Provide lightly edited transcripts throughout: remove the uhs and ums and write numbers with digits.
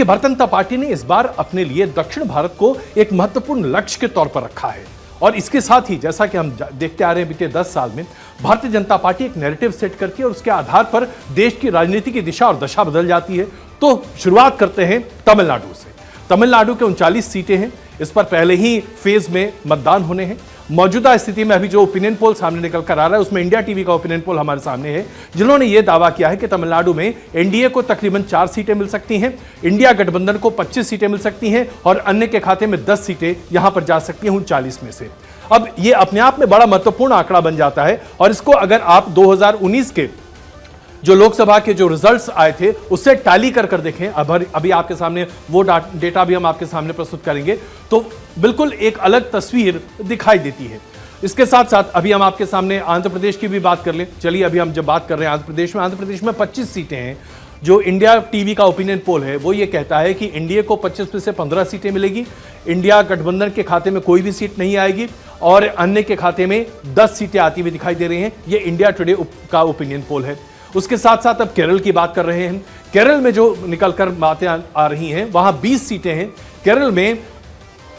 देखिए, भारतीय जनता पार्टी ने इस बार अपने लिए दक्षिण भारत को एक महत्वपूर्ण लक्ष्य के तौर पर रखा है और इसके साथ ही जैसा कि हम देखते आ रहे हैं बीते 10 साल में भारतीय जनता पार्टी एक नैरेटिव सेट करती है और उसके आधार पर देश की राजनीति की दिशा और दशा बदल जाती है। तो शुरुआत करते हैं तमिलनाडु से। तमिलनाडु के 39 सीटें हैं, इस पर पहले ही फेज में मतदान होने हैं। मौजूदा स्थिति में अभी जो ओपिनियन पोल सामने निकल कर आ रहा है उसमें इंडिया टीवी का ओपिनियन पोल हमारे सामने है, जिन्होंने यह दावा किया है कि तमिलनाडु में एनडीए को तकरीबन 4 सीटें मिल सकती हैं, इंडिया गठबंधन को 25 सीटें मिल सकती हैं और अन्य के खाते में 10 सीटें यहां पर जा सकती हैं 39 में से। अब यह अपने आप में बड़ा महत्वपूर्ण आंकड़ा बन जाता है और इसको अगर आप 2019 के जो लोकसभा के जो रिजल्ट्स आए थे उससे टैली कर देखें, अभी आपके सामने वो डेटा भी हम आपके सामने प्रस्तुत करेंगे, तो बिल्कुल एक अलग तस्वीर दिखाई देती है। इसके साथ साथ अभी हम आपके सामने आंध्र प्रदेश की भी बात कर लें। चलिए, अभी हम जब बात कर रहे हैं आंध्र प्रदेश में 25 सीटें हैं। जो इंडिया टीवी का ओपिनियन पोल है वो ये कहता है कि एनडीए को 25 में से 15 सीटें मिलेगी, इंडिया गठबंधन के खाते में कोई भी सीट नहीं आएगी और अन्य के खाते में 10 सीटें आती हुई दिखाई दे रही हैं। ये इंडिया टुडे का ओपिनियन पोल है। उसके साथ साथ अब केरल की बात कर रहे हैं। केरल में जो निकलकर बातें आ रही हैं वहां 20 सीटें हैं। केरल में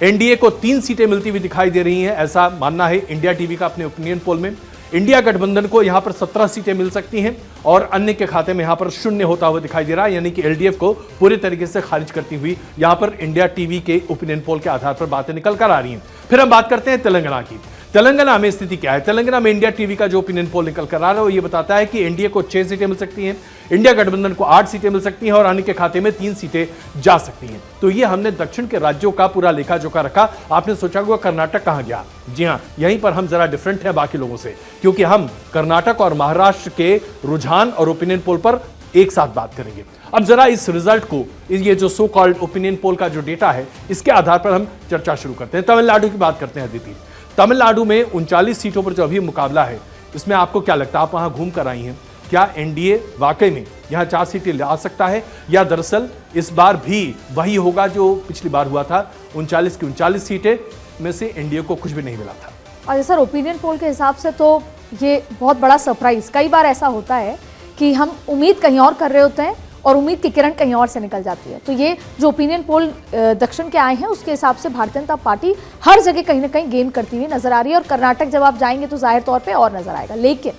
एनडीए को 3 सीटें मिलती हुई दिखाई दे रही हैं, ऐसा मानना है इंडिया टीवी का अपने ओपिनियन पोल में। इंडिया गठबंधन को यहां पर 17 सीटें मिल सकती हैं और अन्य के खाते में यहां पर 0 होता हुआ दिखाई दे रहा है, यानी कि एलडीएफ को पूरे तरीके से खारिज करती हुई यहां पर इंडिया टीवी के ओपिनियन पोल के आधार पर बातें निकल कर आ रही हैं। फिर हम बात करते हैं तेलंगाना की। तेलंगाना में स्थिति क्या है? तेलंगाना में इंडिया टीवी का जो ओपिनियन पोल निकल कर आ रहा है वो ये बताता है कि एनडीए को 6 सीटें मिल सकती हैं, इंडिया गठबंधन को 8 सीटें मिल सकती हैं और अन्य के खाते में 3 सीटें जा सकती हैं। तो ये हमने दक्षिण के राज्यों का पूरा लेखा जोखा रखा। आपने सोचा होगा कर्नाटक कहां गया? जी हां, यहीं पर हम जरा डिफरेंट है बाकी लोगों से, क्योंकि हम कर्नाटक और महाराष्ट्र के रुझान और ओपिनियन पोल पर एक साथ बात करेंगे। अब जरा इस रिजल्ट को, ये जो सो कॉल्ड ओपिनियन पोल का जो डेटा है, इसके आधार पर हम चर्चा शुरू करते हैं। तमिलनाडु की बात करते हैं अदिति। तमिलनाडु में 39 सीटों पर जो अभी मुकाबला है, इसमें आपको क्या लगता है? आप वहां घूम कर आई हैं, क्या एनडीए वाकई में यहां 4 सीटें ला सकता है या दरअसल इस बार भी वही होगा जो पिछली बार हुआ था, 39 की 39 सीटें में से एनडीए को कुछ भी नहीं मिला था? और सर, ओपिनियन पोल के हिसाब से तो ये बहुत बड़ा सरप्राइज। कई बार ऐसा होता है कि हम उम्मीद कहीं और कर रहे होते हैं और उम्मीद की किरण कहीं और से निकल जाती है। तो ये जो ओपिनियन पोल दक्षिण के आए हैं उसके हिसाब से भारतीय जनता पार्टी हर जगह कहीं ना कहीं गेन करती हुई नजर आ रही है और कर्नाटक जब आप जाएंगे तो जाहिर तौर पे और नजर आएगा। लेकिन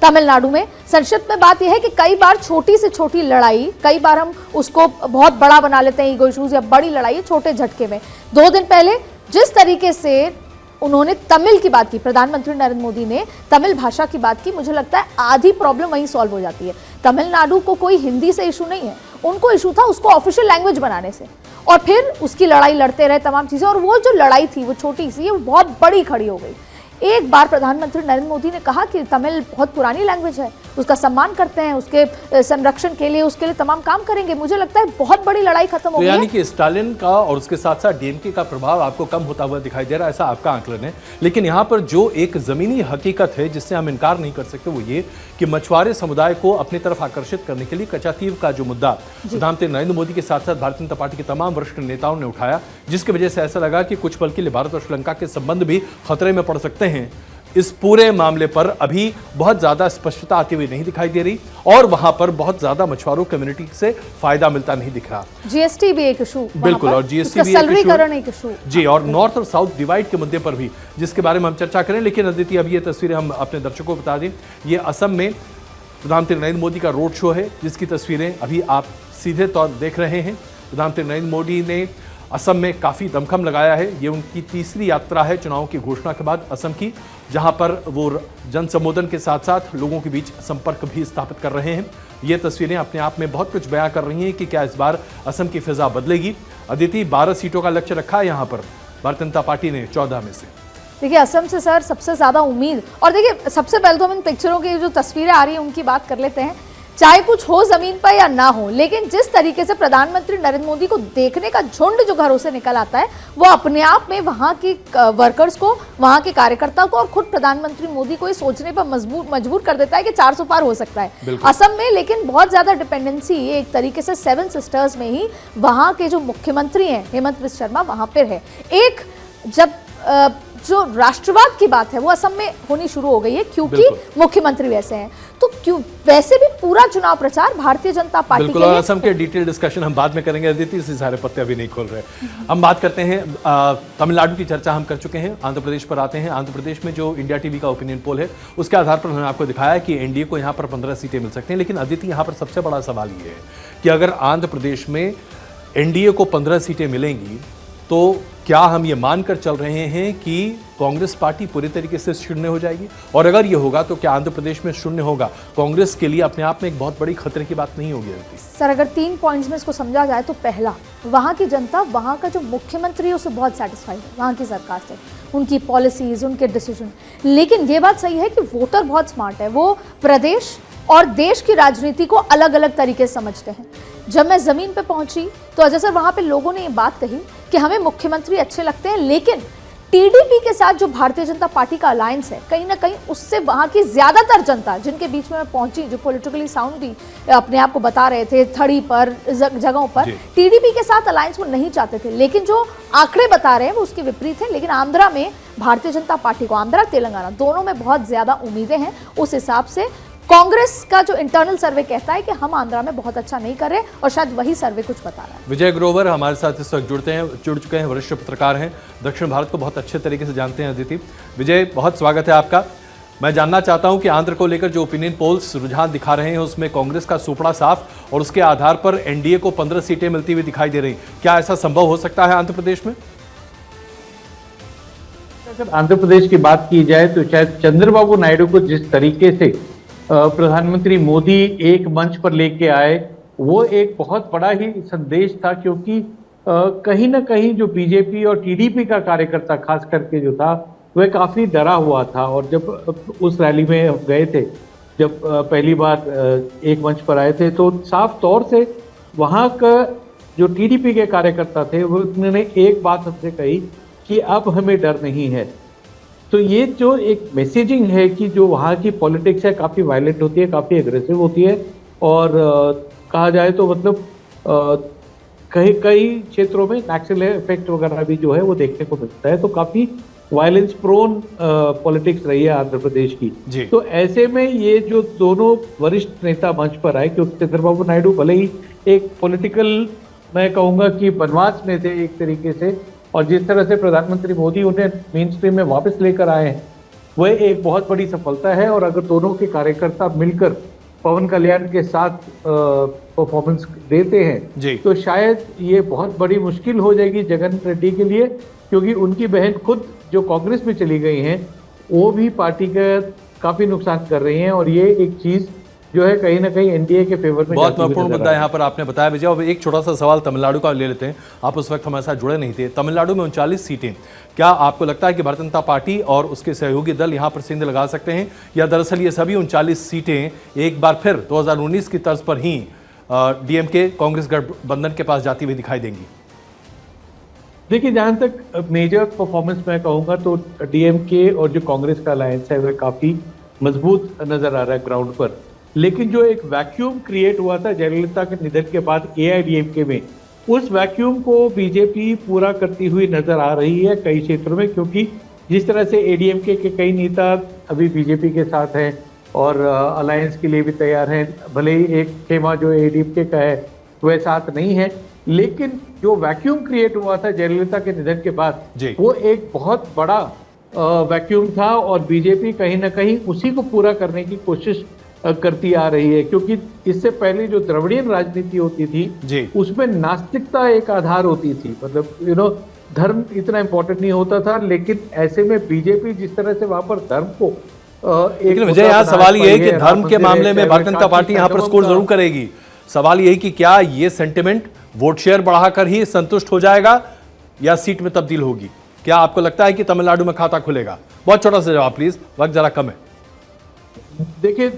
तमिलनाडु में संक्षिप्त में बात यह है कि कई बार छोटी से छोटी लड़ाई, कई बार हम उसको बहुत बड़ा बना लेते हैं, ईगो इश्यूज या बड़ी लड़ाई छोटे झटके में। 2 दिन पहले जिस तरीके से उन्होंने तमिल की बात की, प्रधानमंत्री नरेंद्र मोदी ने तमिल भाषा की बात की, मुझे लगता है आधी प्रॉब्लम वहीं सॉल्व हो जाती है। तमिलनाडु को कोई हिंदी से इशू नहीं है, उनको इशू था उसको ऑफिशियल लैंग्वेज बनाने से और फिर उसकी लड़ाई लड़ते रहे तमाम चीजें, और वो जो लड़ाई थी वो छोटी सी, वो बहुत बड़ी खड़ी हो गई। एक बार प्रधानमंत्री नरेंद्र मोदी ने कहा कि तमिल बहुत पुरानी लैंग्वेज है, उसका सम्मान करते हैं, उसके संरक्षण के लिए, उसके लिए तमाम काम करेंगे। मुझे लगता है बहुत बड़ी लड़ाई खत्म हो गई है। यानी कि स्टालिन का और उसके साथ साथ डीएमके का प्रभाव आपको कम होता हुआ दिखाई दे रहा है, ऐसा आपका आंकलन है। लेकिन यहाँ पर जो एक जमीनी हकीकत है जिससे हम इनकार नहीं कर सकते वो ये कि मछुआरे समुदाय को अपनी तरफ आकर्षित करने के लिए कचातीव का जो मुद्दा प्रधानमंत्री नरेंद्र मोदी के साथ साथ भारतीय जनता पार्टी के तमाम वरिष्ठ नेताओं ने उठाया, जिसकी वजह से ऐसा लगा कि कुछ पल के लिए भारत और श्रीलंका के संबंध भी खतरे में पड़ सकते हैं। इस पूरे मामले पर अभी बहुत ज्यादा स्पष्टता आती हुई नहीं दिखाई दे रही और वहां पर बहुत ज्यादा मछुआरों कम्युनिटी से फायदा मिलता नहीं दिख रहा। जीएसटी भी एक इशू, बिल्कुल, और जीएसटी भी एक इशू जी, और नॉर्थ और साउथ डिवाइड के मुद्दे पर भी जिसके बारे में हम चर्चा करें। लेकिन अदिति, अब ये तस्वीरें हम अपने दर्शकों को बता दें, ये असम में प्रधानमंत्री नरेंद्र मोदी का रोड शो है जिसकी तस्वीरें अभी आप सीधे तौर देख रहे हैं। प्रधानमंत्री नरेंद्र मोदी ने असम में काफ़ी दमखम लगाया है। ये उनकी तीसरी यात्रा है चुनाव की घोषणा के बाद असम की, जहां पर वो जन संबोधन के साथ साथ लोगों के बीच संपर्क भी स्थापित कर रहे हैं। ये तस्वीरें अपने आप में बहुत कुछ बयां कर रही हैं कि क्या इस बार असम की फिजा बदलेगी। अदिति, 12 सीटों का लक्ष्य रखा है यहाँ पर भारतीय जनता पार्टी ने 14 में से। देखिए, असम से सर सबसे ज्यादा उम्मीद, और देखिए सबसे पहले तो हम इन पिक्चरों की जो तस्वीरें आ रही हैं उनकी बात कर लेते हैं। चाहे कुछ हो जमीन पर या ना हो, लेकिन जिस तरीके से प्रधानमंत्री नरेंद्र मोदी को देखने का झुंड जो घरों से निकल आता है वो अपने आप में वहां की वर्कर्स को, वहां के कार्यकर्ताओं को और खुद प्रधानमंत्री मोदी को ये सोचने पर मजबूर कर देता है कि 400 पार हो सकता है असम में। लेकिन बहुत ज्यादा डिपेंडेंसी एक तरीके से 7 सिस्टर्स में ही वहां के जो मुख्यमंत्री हैं हेमंत बिस्वा शर्मा वहां पर है। एक जब जो राष्ट्रवाद की बात है वो असम में होनी शुरू हो गई है, क्योंकि मुख्यमंत्री वैसे हैं। तो क्यों वैसे भी पूरा चुनाव प्रचार भारतीय जनता पार्टी के लिए। असम के डिटेल डिस्कशन हम बाद में करेंगे अदिति, इसी सारे पत्ते अभी नहीं खोल रहे। हम बात करते हैं तमिलनाडु की चर्चा हम कर चुके हैं, आंध्र प्रदेश पर आते हैं। आंध्र प्रदेश में जो इंडिया टीवी का ओपिनियन पोल है उसके आधार पर हमने आपको दिखाया कि एनडीए को यहाँ पर 15 सीटें मिल सकती हैं। लेकिन अदिति, यहाँ पर सबसे बड़ा सवाल ये है कि अगर आंध्र प्रदेश में एनडीए को 15 सीटें मिलेंगी तो क्या हम ये मानकर चल रहे हैं कि कांग्रेस पार्टी पूरी तरीके से शून्य हो जाएगी? और अगर ये होगा तो क्या आंध्र प्रदेश में शून्य होगा कांग्रेस के लिए अपने आप में एक बहुत बड़ी खतरे की बात नहीं होगी? सर, अगर 3 पॉइंट्स में इसको समझा जाए तो पहला, वहाँ की जनता, वहाँ का जो मुख्यमंत्री है उससे बहुत सेटिस्फाइड है, वहाँ की सरकार से, उनकी पॉलिसीज, उनके डिसीजन। लेकिन ये बात सही है कि वोटर बहुत स्मार्ट है, वो प्रदेश और देश की राजनीति को अलग अलग तरीके से समझते हैं। जब मैं ज़मीन पे पहुंची तो अजय सर, वहाँ पे लोगों ने ये बात कही कि हमें मुख्यमंत्री अच्छे लगते हैं, लेकिन टीडीपी के साथ जो भारतीय जनता पार्टी का अलायंस है, कहीं ना कहीं उससे वहाँ की ज़्यादातर जनता, जिनके बीच में मैं पहुंची, जो पॉलिटिकली साउंड भी अपने आप को बता रहे थे, थड़ी पर जगहों पर टीडीपी के साथ अलायंस वो नहीं चाहते थे। लेकिन जो आंकड़े बता रहे हैं वो उसके विपरीत है। लेकिन आंध्रा में भारतीय जनता पार्टी को, आंध्रा तेलंगाना दोनों में बहुत ज़्यादा उम्मीदें हैं। उस हिसाब से कांग्रेस का जो इंटरनल सर्वे कहता है कि हम आंध्रा में बहुत अच्छा नहीं कर रहे, और शायद वही सर्वे कुछ बता रहा है। विजय ग्रोवर हमारे साथ इस वक्त जुड़ चुके हैं, वरिष्ठ पत्रकार हैं, दक्षिण भारत को बहुत अच्छे तरीके से जानते हैं। अदिति, विजय, बहुत स्वागत है आपका। मैं जानना चाहता हूं कि आंध्र को लेकर जो ओपिनियन पोल्स रुझान दिखा रहे हैं उसमें कांग्रेस का सुपड़ा साफ और उसके आधार पर एनडीए को 15 सीटें मिलती हुई दिखाई दे रही। क्या ऐसा संभव हो सकता है आंध्र प्रदेश में? अगर आंध्र प्रदेश की बात की जाए तो शायद चंद्रबाबू नायडू को जिस तरीके से प्रधानमंत्री मोदी एक मंच पर लेके आए, वो एक बहुत बड़ा ही संदेश था। क्योंकि कहीं ना कहीं जो बीजेपी और टीडीपी का कार्यकर्ता खास करके जो था वह काफी डरा हुआ था। और जब उस रैली में हम गए थे, जब पहली बार एक मंच पर आए थे, तो साफ तौर से वहाँ का जो टीडीपी के कार्यकर्ता थे वो उन्होंने एक बात हमसे कही कि अब हमें डर नहीं है। तो ये जो एक मैसेजिंग है कि जो वहाँ की पॉलिटिक्स है काफ़ी वायलेंट होती है, काफ़ी एग्रेसिव होती है, और कहा जाए तो मतलब कई क्षेत्रों में नक्सल इफेक्ट वगैरह भी जो है वो देखने को मिलता है। तो काफ़ी वायलेंस प्रोन पॉलिटिक्स रही है आंध्र प्रदेश की। तो ऐसे में ये जो दोनों वरिष्ठ नेता मंच पर आए, क्योंकि चंद्रबाबू नायडू भले ही एक पॉलिटिकल, मैं कहूँगा कि बनवास में थे एक तरीके से, और जिस तरह से प्रधानमंत्री मोदी उन्हें मेन स्ट्रीम में वापस लेकर आए हैं वह एक बहुत बड़ी सफलता है। और अगर दोनों के कार्यकर्ता मिलकर पवन कल्याण के साथ परफॉर्मेंस देते हैं तो शायद ये बहुत बड़ी मुश्किल हो जाएगी जगन रेड्डी के लिए, क्योंकि उनकी बहन खुद जो कांग्रेस में चली गई हैं वो भी पार्टी का काफ़ी नुकसान कर रही हैं। और ये एक चीज़ जो है कहीं ना कहीं एनडीए के फेवर में बहुत महत्वपूर्ण मुद्दा यहाँ पर आपने बताया विजय। अब एक छोटा सा सवाल तमिलनाडु का ले लेते हैं, आप उस वक्त हमारे साथ जुड़े नहीं थे। तमिलनाडु में 39 सीटें, क्या आपको लगता है कि भारतीय जनता पार्टी और उसके सहयोगी दल यहाँ पर सिंध लगा सकते हैं, या दरअसल ये सभी 39 सीटें एक बार फिर 2019 की तर्ज पर ही डीएमके कांग्रेस गठबंधन के पास जाती हुई दिखाई देंगी? देखिए, जहाँ तक मेजर परफॉर्मेंस मैं कहूँगा तो डीएमके और जो कांग्रेस का अलायंस है वह काफ़ी मजबूत नजर आ रहा है ग्राउंड पर। लेकिन जो एक वैक्यूम क्रिएट हुआ था जयललिता के निधन के बाद एआईडीएमके में, उस वैक्यूम को बीजेपी पूरा करती हुई नजर आ रही है कई क्षेत्रों में। क्योंकि जिस तरह से एडीएमके के कई नेता अभी बीजेपी के साथ हैं और अलायंस के लिए भी तैयार हैं, भले ही एक खेमा जो एडीएमके का है वह साथ नहीं है, लेकिन जो वैक्यूम क्रिएट हुआ था जयललिता के निधन के बाद वो एक बहुत बड़ा वैक्यूम था। और बीजेपी कहीं ना कहीं उसी को पूरा करने की कोशिश करती आ रही है। क्योंकि इससे पहले जो द्रविड़ियन राजनीति होती थी उसमें नास्तिकता एक आधार होती थी, मतलब धर्म इतना इंपॉर्टेंट नहीं होता था। लेकिन ऐसे में बीजेपी जिस तरह से वहां पर धर्म को लेकिन विजय, यहाँ सवाल ये है कि धर्म के मामले में भारतीय जनता पार्टी यहाँ पर स्कोर जरूर करेगी। सवाल यही कि क्या ये सेंटिमेंट वोट शेयर बढ़ाकर ही संतुष्ट हो जाएगा या सीट में तब्दील होगी? क्या आपको लगता है कि तमिलनाडु में खाता खुलेगा? बहुत छोटा सा जवाब प्लीज, वक्त जरा कम है। देखिए,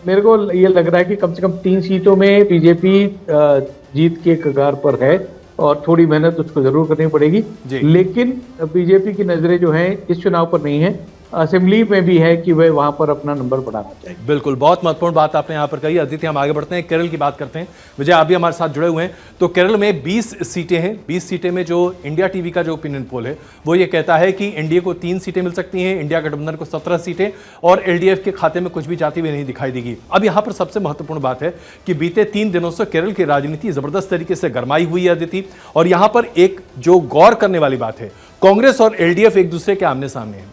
मेरे को ये लग रहा है कि कम से कम 3 सीटों में बीजेपी जीत के कगार पर है और थोड़ी मेहनत उसको जरूर करनी पड़ेगी। लेकिन बीजेपी की नजरें जो हैं इस चुनाव पर नहीं है, असेंबली में भी है कि वह वहां पर अपना नंबर बढ़ाना चाहिए। बिल्कुल, बहुत महत्वपूर्ण बात आपने यहाँ पर कही। अदिति, हम आगे बढ़ते हैं, केरल की बात करते हैं। विजय, आप भी हमारे साथ जुड़े हुए हैं। तो केरल में 20 सीटें हैं। 20 सीटें में जो इंडिया टीवी का जो ओपिनियन पोल है वो ये कहता है कि एनडीए को 3 सीटें मिल सकती हैं, इंडिया गठबंधन को 17 सीटें, और एलडीएफ के खाते में कुछ भी जाती हुई नहीं दिखाई देगी। अब यहाँ पर सबसे महत्वपूर्ण बात है कि बीते 3 दिनों से केरल की राजनीति जबरदस्त तरीके से गरमाई हुई है अदिति, और यहाँ पर एक जो गौर करने वाली बात है, कांग्रेस और एलडीएफ एक दूसरे के आमने सामने हैं।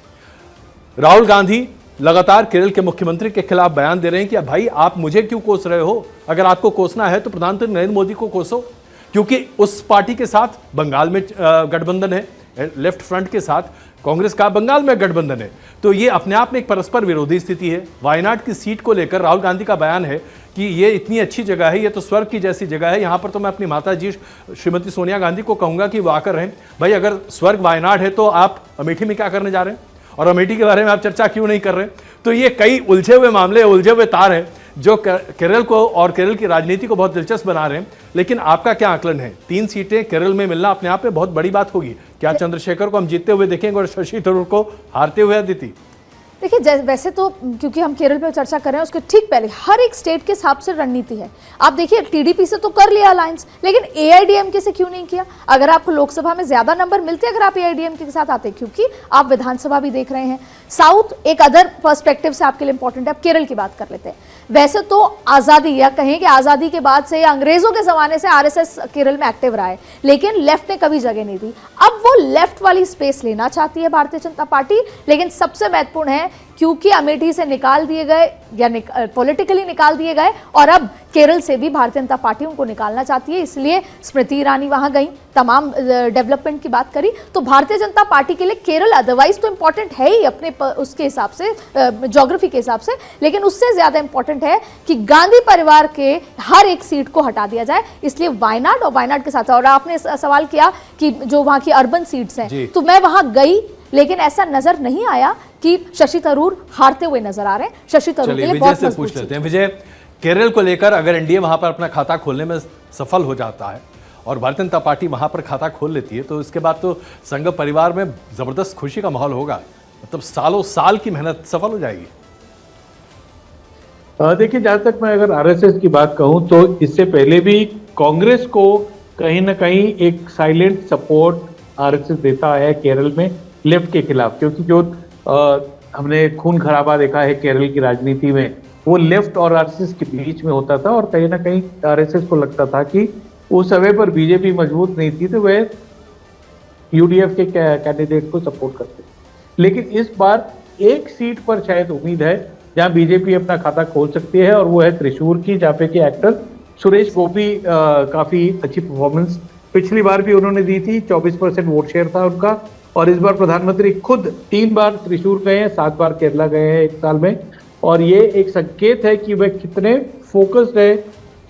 राहुल गांधी लगातार केरल के मुख्यमंत्री के खिलाफ बयान दे रहे हैं कि भाई आप मुझे क्यों कोस रहे हो, अगर आपको कोसना है तो प्रधानमंत्री नरेंद्र मोदी को कोसो, क्योंकि उस पार्टी के साथ बंगाल में गठबंधन है, लेफ्ट फ्रंट के साथ कांग्रेस का बंगाल में गठबंधन है। तो ये अपने आप में एक परस्पर विरोधी स्थिति है। वायनाड की सीट को लेकर राहुल गांधी का बयान है कि ये इतनी अच्छी जगह है, ये तो स्वर्ग की जैसी जगह है, यहाँ पर तो मैं अपनी माता जी श्रीमती सोनिया गांधी को कहूंगा कि वो आकर रहें। भाई अगर स्वर्ग वायनाड है तो आप अमेठी में क्या करने जा रहे हैं, और अमेठी के बारे में आप चर्चा क्यों नहीं कर रहे? तो ये कई उलझे हुए मामले, उलझे हुए तार हैं जो केरल को और केरल की राजनीति को बहुत दिलचस्प बना रहे हैं। लेकिन आपका क्या आकलन है? 3 सीटें केरल में मिलना अपने आप में बहुत बड़ी बात होगी। क्या चंद्रशेखर को हम जीतते हुए देखेंगे और शशि थरूर को हारते हुए? अदिति, देखिए, वैसे तो क्योंकि हम केरल पे चर्चा कर रहे हैं, उसके ठीक पहले हर एक स्टेट के हिसाब से रणनीति है। आप देखिए, टीडीपी से तो कर लिया अलायंस, लेकिन एआईडीएमके से क्यों नहीं किया? अगर आपको लोकसभा में ज्यादा नंबर मिलते अगर आप एआईडीएमके के साथ आते, क्योंकि आप विधानसभा भी देख रहे हैं। साउथ एक अदर पर्सपेक्टिव से आपके लिए इंपॉर्टेंट है। अब केरल की बात कर लेते हैं। वैसे तो आज़ादी, या कहें कि आज़ादी के बाद से या अंग्रेजों के ज़माने से आरएसएस केरल में एक्टिव रहा है, लेकिन लेफ्ट ने कभी जगह नहीं दी। अब वो लेफ्ट वाली स्पेस लेना चाहती है भारतीय जनता पार्टी, लेकिन सबसे महत्वपूर्ण है क्योंकि अमेठी से निकाल दिए गए या पॉलिटिकली निकाल दिए गए, और अब केरल से भी भारतीय जनता पार्टी उनको निकालना चाहती है, इसलिए स्मृति ईरानी वहां गई, तमाम डेवलपमेंट की बात करी। तो भारतीय जनता पार्टी के लिए केरल अदरवाइज तो इंपॉर्टेंट है ही अपने उसके हिसाब से, ज्योग्राफी के हिसाब से, लेकिन उससे ज्यादा इंपॉर्टेंट है कि गांधी परिवार के हर एक सीट को हटा दिया जाए। इसलिए वायनाड और वायनाड के साथ, और आपने सवाल किया कि जो वहां की अर्बन सीट्स हैं, तो मैं वहां गई, लेकिन ऐसा नजर नहीं आया कि शशि थरूर हारते हुए नजर आ रहे हैं। शशि थरूर के लिए बहुत मजबूत पूछ लेते हैं। विजय, केरल को लेकर अगर एनडीए वहां पर अपना खाता खोलने में सफल हो जाता है और भारतीय जनता पार्टी वहां पर खाता खोल लेती है, तो इसके बाद तो संघ परिवार में जबरदस्त खुशी का माहौल होगा। मतलब सालों साल की मेहनत सफल हो जाएगी। देखिए, जहां तक मैं अगर आरएसएस की बात कहूं तो इससे पहले भी कांग्रेस को कहीं ना कहीं एक साइलेंट सपोर्ट आरएसएस देता है केरल में लेफ्ट के खिलाफ, क्योंकि जो हमने खून खराबा देखा है केरल की राजनीति में, वो लेफ्ट और आरएसएस के बीच में होता था, और कहीं ना कहीं आरएसएस को लगता था कि उस समय पर बीजेपी मजबूत नहीं थी तो वह यूडीएफ के कैंडिडेट को सपोर्ट करते। लेकिन इस बार एक सीट पर शायद उम्मीद है जहां बीजेपी अपना खाता खोल सकती है, और वो है त्रिशूर की, जहाँ पे कि एक्टर सुरेश गोपी काफी अच्छी परफॉर्मेंस पिछली बार भी उन्होंने दी थी, 24% वोट शेयर था उनका, और इस बार प्रधानमंत्री खुद 3 बार त्रिशूर गए हैं, 7 बार केरला गए हैं 1 साल में, और ये एक संकेत है कि वह कितने फोकस्ड है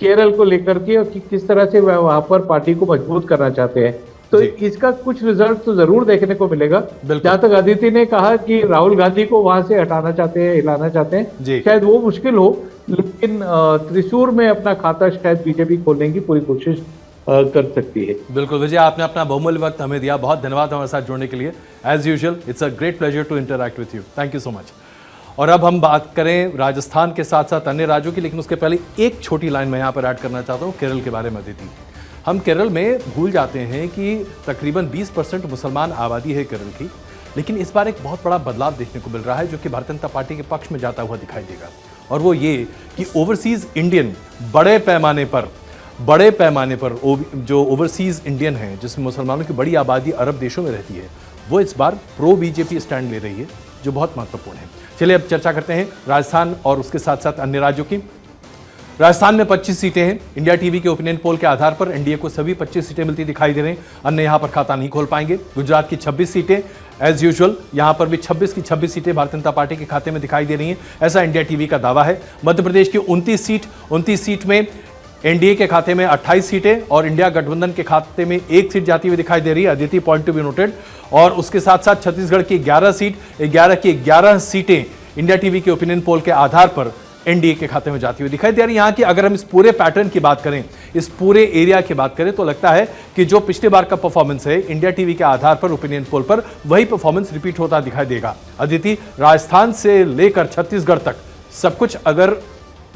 केरल को लेकर के, और किस तरह से वह वहां पर पार्टी को मजबूत करना चाहते हैं। तो इसका कुछ रिजल्ट तो जरूर देखने को मिलेगा। जहां तक अदिति ने कहा कि राहुल गांधी को वहां से हटाना चाहते हैं, हिलाना चाहते हैं, शायद वो मुश्किल हो, लेकिन त्रिशूर में अपना खाता शायद बीजेपी खोलने की पूरी कोशिश कर सकती है। बिल्कुल विजय, आपने अपना बहुमूल्य वक्त हमें दिया, बहुत धन्यवाद हमारे साथ जुड़ने के लिए। As usual it's a great pleasure to interact with you, thank you so much. और अब हम बात करें राजस्थान के साथ साथ अन्य राज्यों की, लेकिन उसके पहले एक छोटी लाइन मैं यहाँ पर ऐड करना चाहता हूँ केरल के बारे में। अदिति, हम केरल में भूल जाते हैं कि तकरीबन 20% मुसलमान आबादी है केरल की, लेकिन इस बार एक बहुत बड़ा बदलाव देखने को मिल रहा है जो कि भारतीय जनता पार्टी के पक्ष में जाता हुआ दिखाई देगा, और वो ये कि ओवरसीज इंडियन बड़े पैमाने पर जो ओवरसीज इंडियन हैं, जिसमें मुसलमानों की बड़ी आबादी अरब देशों में रहती है, वो इस बार प्रो बीजेपी स्टैंड ले रही है, जो बहुत महत्वपूर्ण है। चलिए अब चर्चा करते हैं राजस्थान और उसके साथ साथ अन्य राज्यों की। राजस्थान में 25 सीटें हैं। इंडिया टीवी के ओपिनियन पोल के आधार पर एनडीए को सभी 25 सीटें मिलती दिखाई दे रही हैं। अन्य यहां पर खाता नहीं खोल पाएंगे। गुजरात की 26 सीटें, एज यूजुअल यहां पर भी 26 की 26 सीटें भारतीय जनता पार्टी के खाते में दिखाई दे रही हैं, ऐसा इंडिया टीवी का दावा है। मध्य प्रदेश की 29 सीट में एनडीए के खाते में 28 सीटें और इंडिया गठबंधन के खाते में 1 सीट जाती हुई दिखाई दे रही है। Aditi, point to be noted. और उसके साथ साथ छत्तीसगढ़ की 11 की 11 सीटें इंडिया टीवी के ओपिनियन पोल के आधार पर एनडीए के खाते में जाती हुई दिखाई दे रही है। यहाँ की अगर हम इस पूरे पैटर्न की बात करें, इस पूरे एरिया की बात करें, तो लगता है कि जो पिछली बार का परफॉर्मेंस है इंडिया टीवी के आधार पर ओपिनियन पोल पर, वही परफॉर्मेंस रिपीट होता दिखाई देगा। अदिति, राजस्थान से लेकर छत्तीसगढ़ तक सब कुछ अगर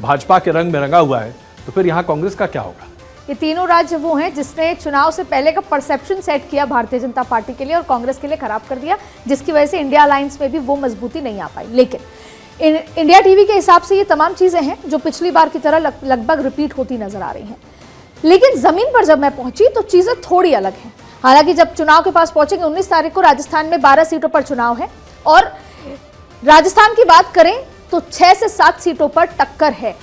भाजपा के रंग में रंगा हुआ है तो फिर यहां कांग्रेस का क्या होगा? ये तीनों राज्य वो हैं जिसने चुनाव से पहले का परसेप्शन सेट किया भारतीय जनता पार्टी के लिए और कांग्रेस के लिए खराब कर दिया, जिसकी वजह से इंडिया अलायंस में भी वो मजबूती नहीं आ पाई। लेकिन इंडिया टीवी के हिसाब से ये तमाम चीजें हैं जो पिछली बार की तरह लगभग रिपीट होती नजर आ रही हैं। लेकिन जमीन पर जब मैं पहुंची तो चीजें थोड़ी अलग हैं। हालांकि जब चुनाव के पास पहुंचेंगे, 19 तारीख को राजस्थान में 12 सीटों पर चुनाव है और राजस्थान की बात करें तो 6 से 7 सीटों पर टक्कर है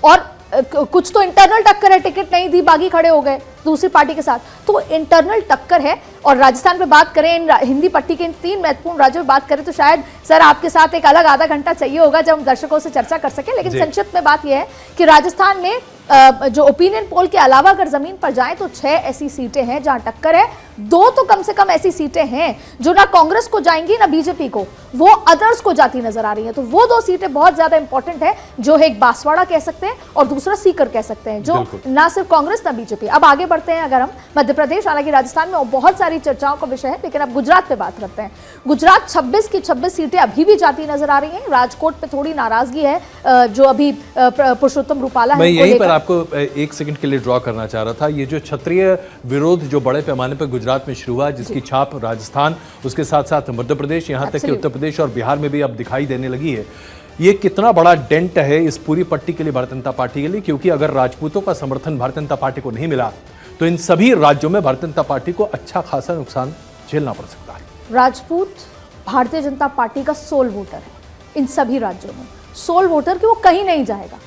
और कुछ तो इंटरनल टक्कर है, टिकट नहीं दी, बागी खड़े हो गए दूसरी पार्टी के साथ, तो इंटरनल टक्कर है। और राजस्थान पे बात करें, इन हिंदी पट्टी के इन 3 महत्वपूर्ण राज्यों में बात करें तो शायद सर आपके साथ एक अलग आधा घंटा चाहिए होगा जब हम दर्शकों से चर्चा कर सके। लेकिन संक्षिप्त में बात यह है कि राजस्थान में जो ओपिनियन पोल के अलावा अगर जमीन पर जाए तो 6 ऐसी सीटें हैं जहां टक्कर है। 2 तो कम से कम ऐसी सीटें हैं जो ना कांग्रेस को जाएंगी ना बीजेपी को, वो अदर्स को जाती नजर आ रही हैं। तो वो 2 सीटें बहुत ज्यादा इंपॉर्टेंट है, जो है एक बांसवाड़ा कह सकते हैं और दूसरा सीकर कह सकते हैं, जो ना सिर्फ कांग्रेस ना बीजेपी। अब आगे बढ़ते हैं अगर हम मध्य प्रदेश, हालांकि राजस्थान में बहुत सारी चर्चाओं का विषय है, लेकिन अब गुजरात पे बात करते हैं। गुजरात 26 की 26 सीटें अभी भी जाती नजर आ रही हैं। राजकोट पे थोड़ी नाराजगी है जो अभी पुरुषोत्तम रूपाला है। मैं यहीं पर आपको एक सेकंड के लिए ड्रॉ करना चाह रहा था। ये जो क्षत्रिय विरोध जो बड़े पैमाने पर गुजरात में शुरू हुआ, जिसकी छाप राजस्थान, उसके साथ साथ मध्य प्रदेश, यहाँ तक कि उत्तर प्रदेश और बिहार में भी अब दिखाई देने लगी है, ये कितना बड़ा डेंट है इस पूरी पट्टी के लिए भारतीय जनता पार्टी के लिए। क्योंकि अगर राजपूतों का समर्थन भारतीय जनता पार्टी को नहीं मिला तो इन सभी राज्यों में भारतीय जनता पार्टी को अच्छा खासा नुकसान झेलना पड़ सकता है। राजपूत भारतीय जनता पार्टी का सोल वोटर है इन सभी राज्यों में, सोल वोटर कि वो कहीं नहीं जाएगा।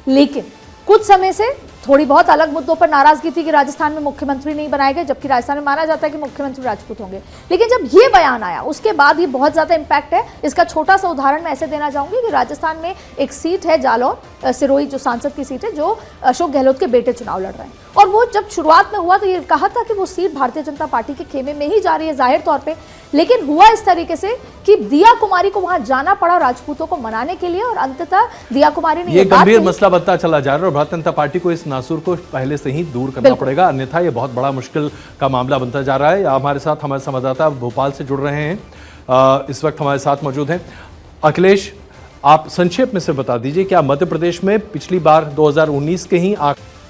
लेकिन कुछ समय से थोड़ी बहुत अलग मुद्दों पर नाराजगी थी कि राजस्थान में मुख्यमंत्री नहीं बनाए गए, जबकि राजस्थान में माना जाता है कि मुख्यमंत्री राजपूत होंगे। लेकिन जब ये बयान आया उसके बाद ये बहुत ज्यादा इंपैक्ट है। इसका छोटा सा उदाहरण मैं ऐसे देना चाहूंगी कि राजस्थान में एक सीट है जालौर सिरोही, जो सांसद की सीट है, जो अशोक गहलोत के बेटे चुनाव लड़ रहे हैं। और वो जब शुरुआत में हुआ तो ये कहा था कि वो सीट भारतीय जनता पार्टी के खेमे में ही जा रही है जाहिर तौर पर। लेकिन हुआ इस तरीके से कि दिया कुमारी को वहां जाना पड़ा राजपूतों को मनाने के लिए और अंततः दिया कुमारी ने ये गंभीर मसला बनता चला जा रहा है और भारतीय जनता पार्टी को इस नासूर को पहले से ही दूर करना पड़ेगा, अन्यथा ये बहुत बड़ा मुश्किल का मामला बनता जा रहा है। हमारे साथ हमारे संवाददाता भोपाल से जुड़ रहे हैं, इस वक्त हमारे साथ मौजूद हैं। अखिलेश, आप संक्षेप में से बता दीजिए, क्या मध्य प्रदेश में पिछली बार 2019 के ही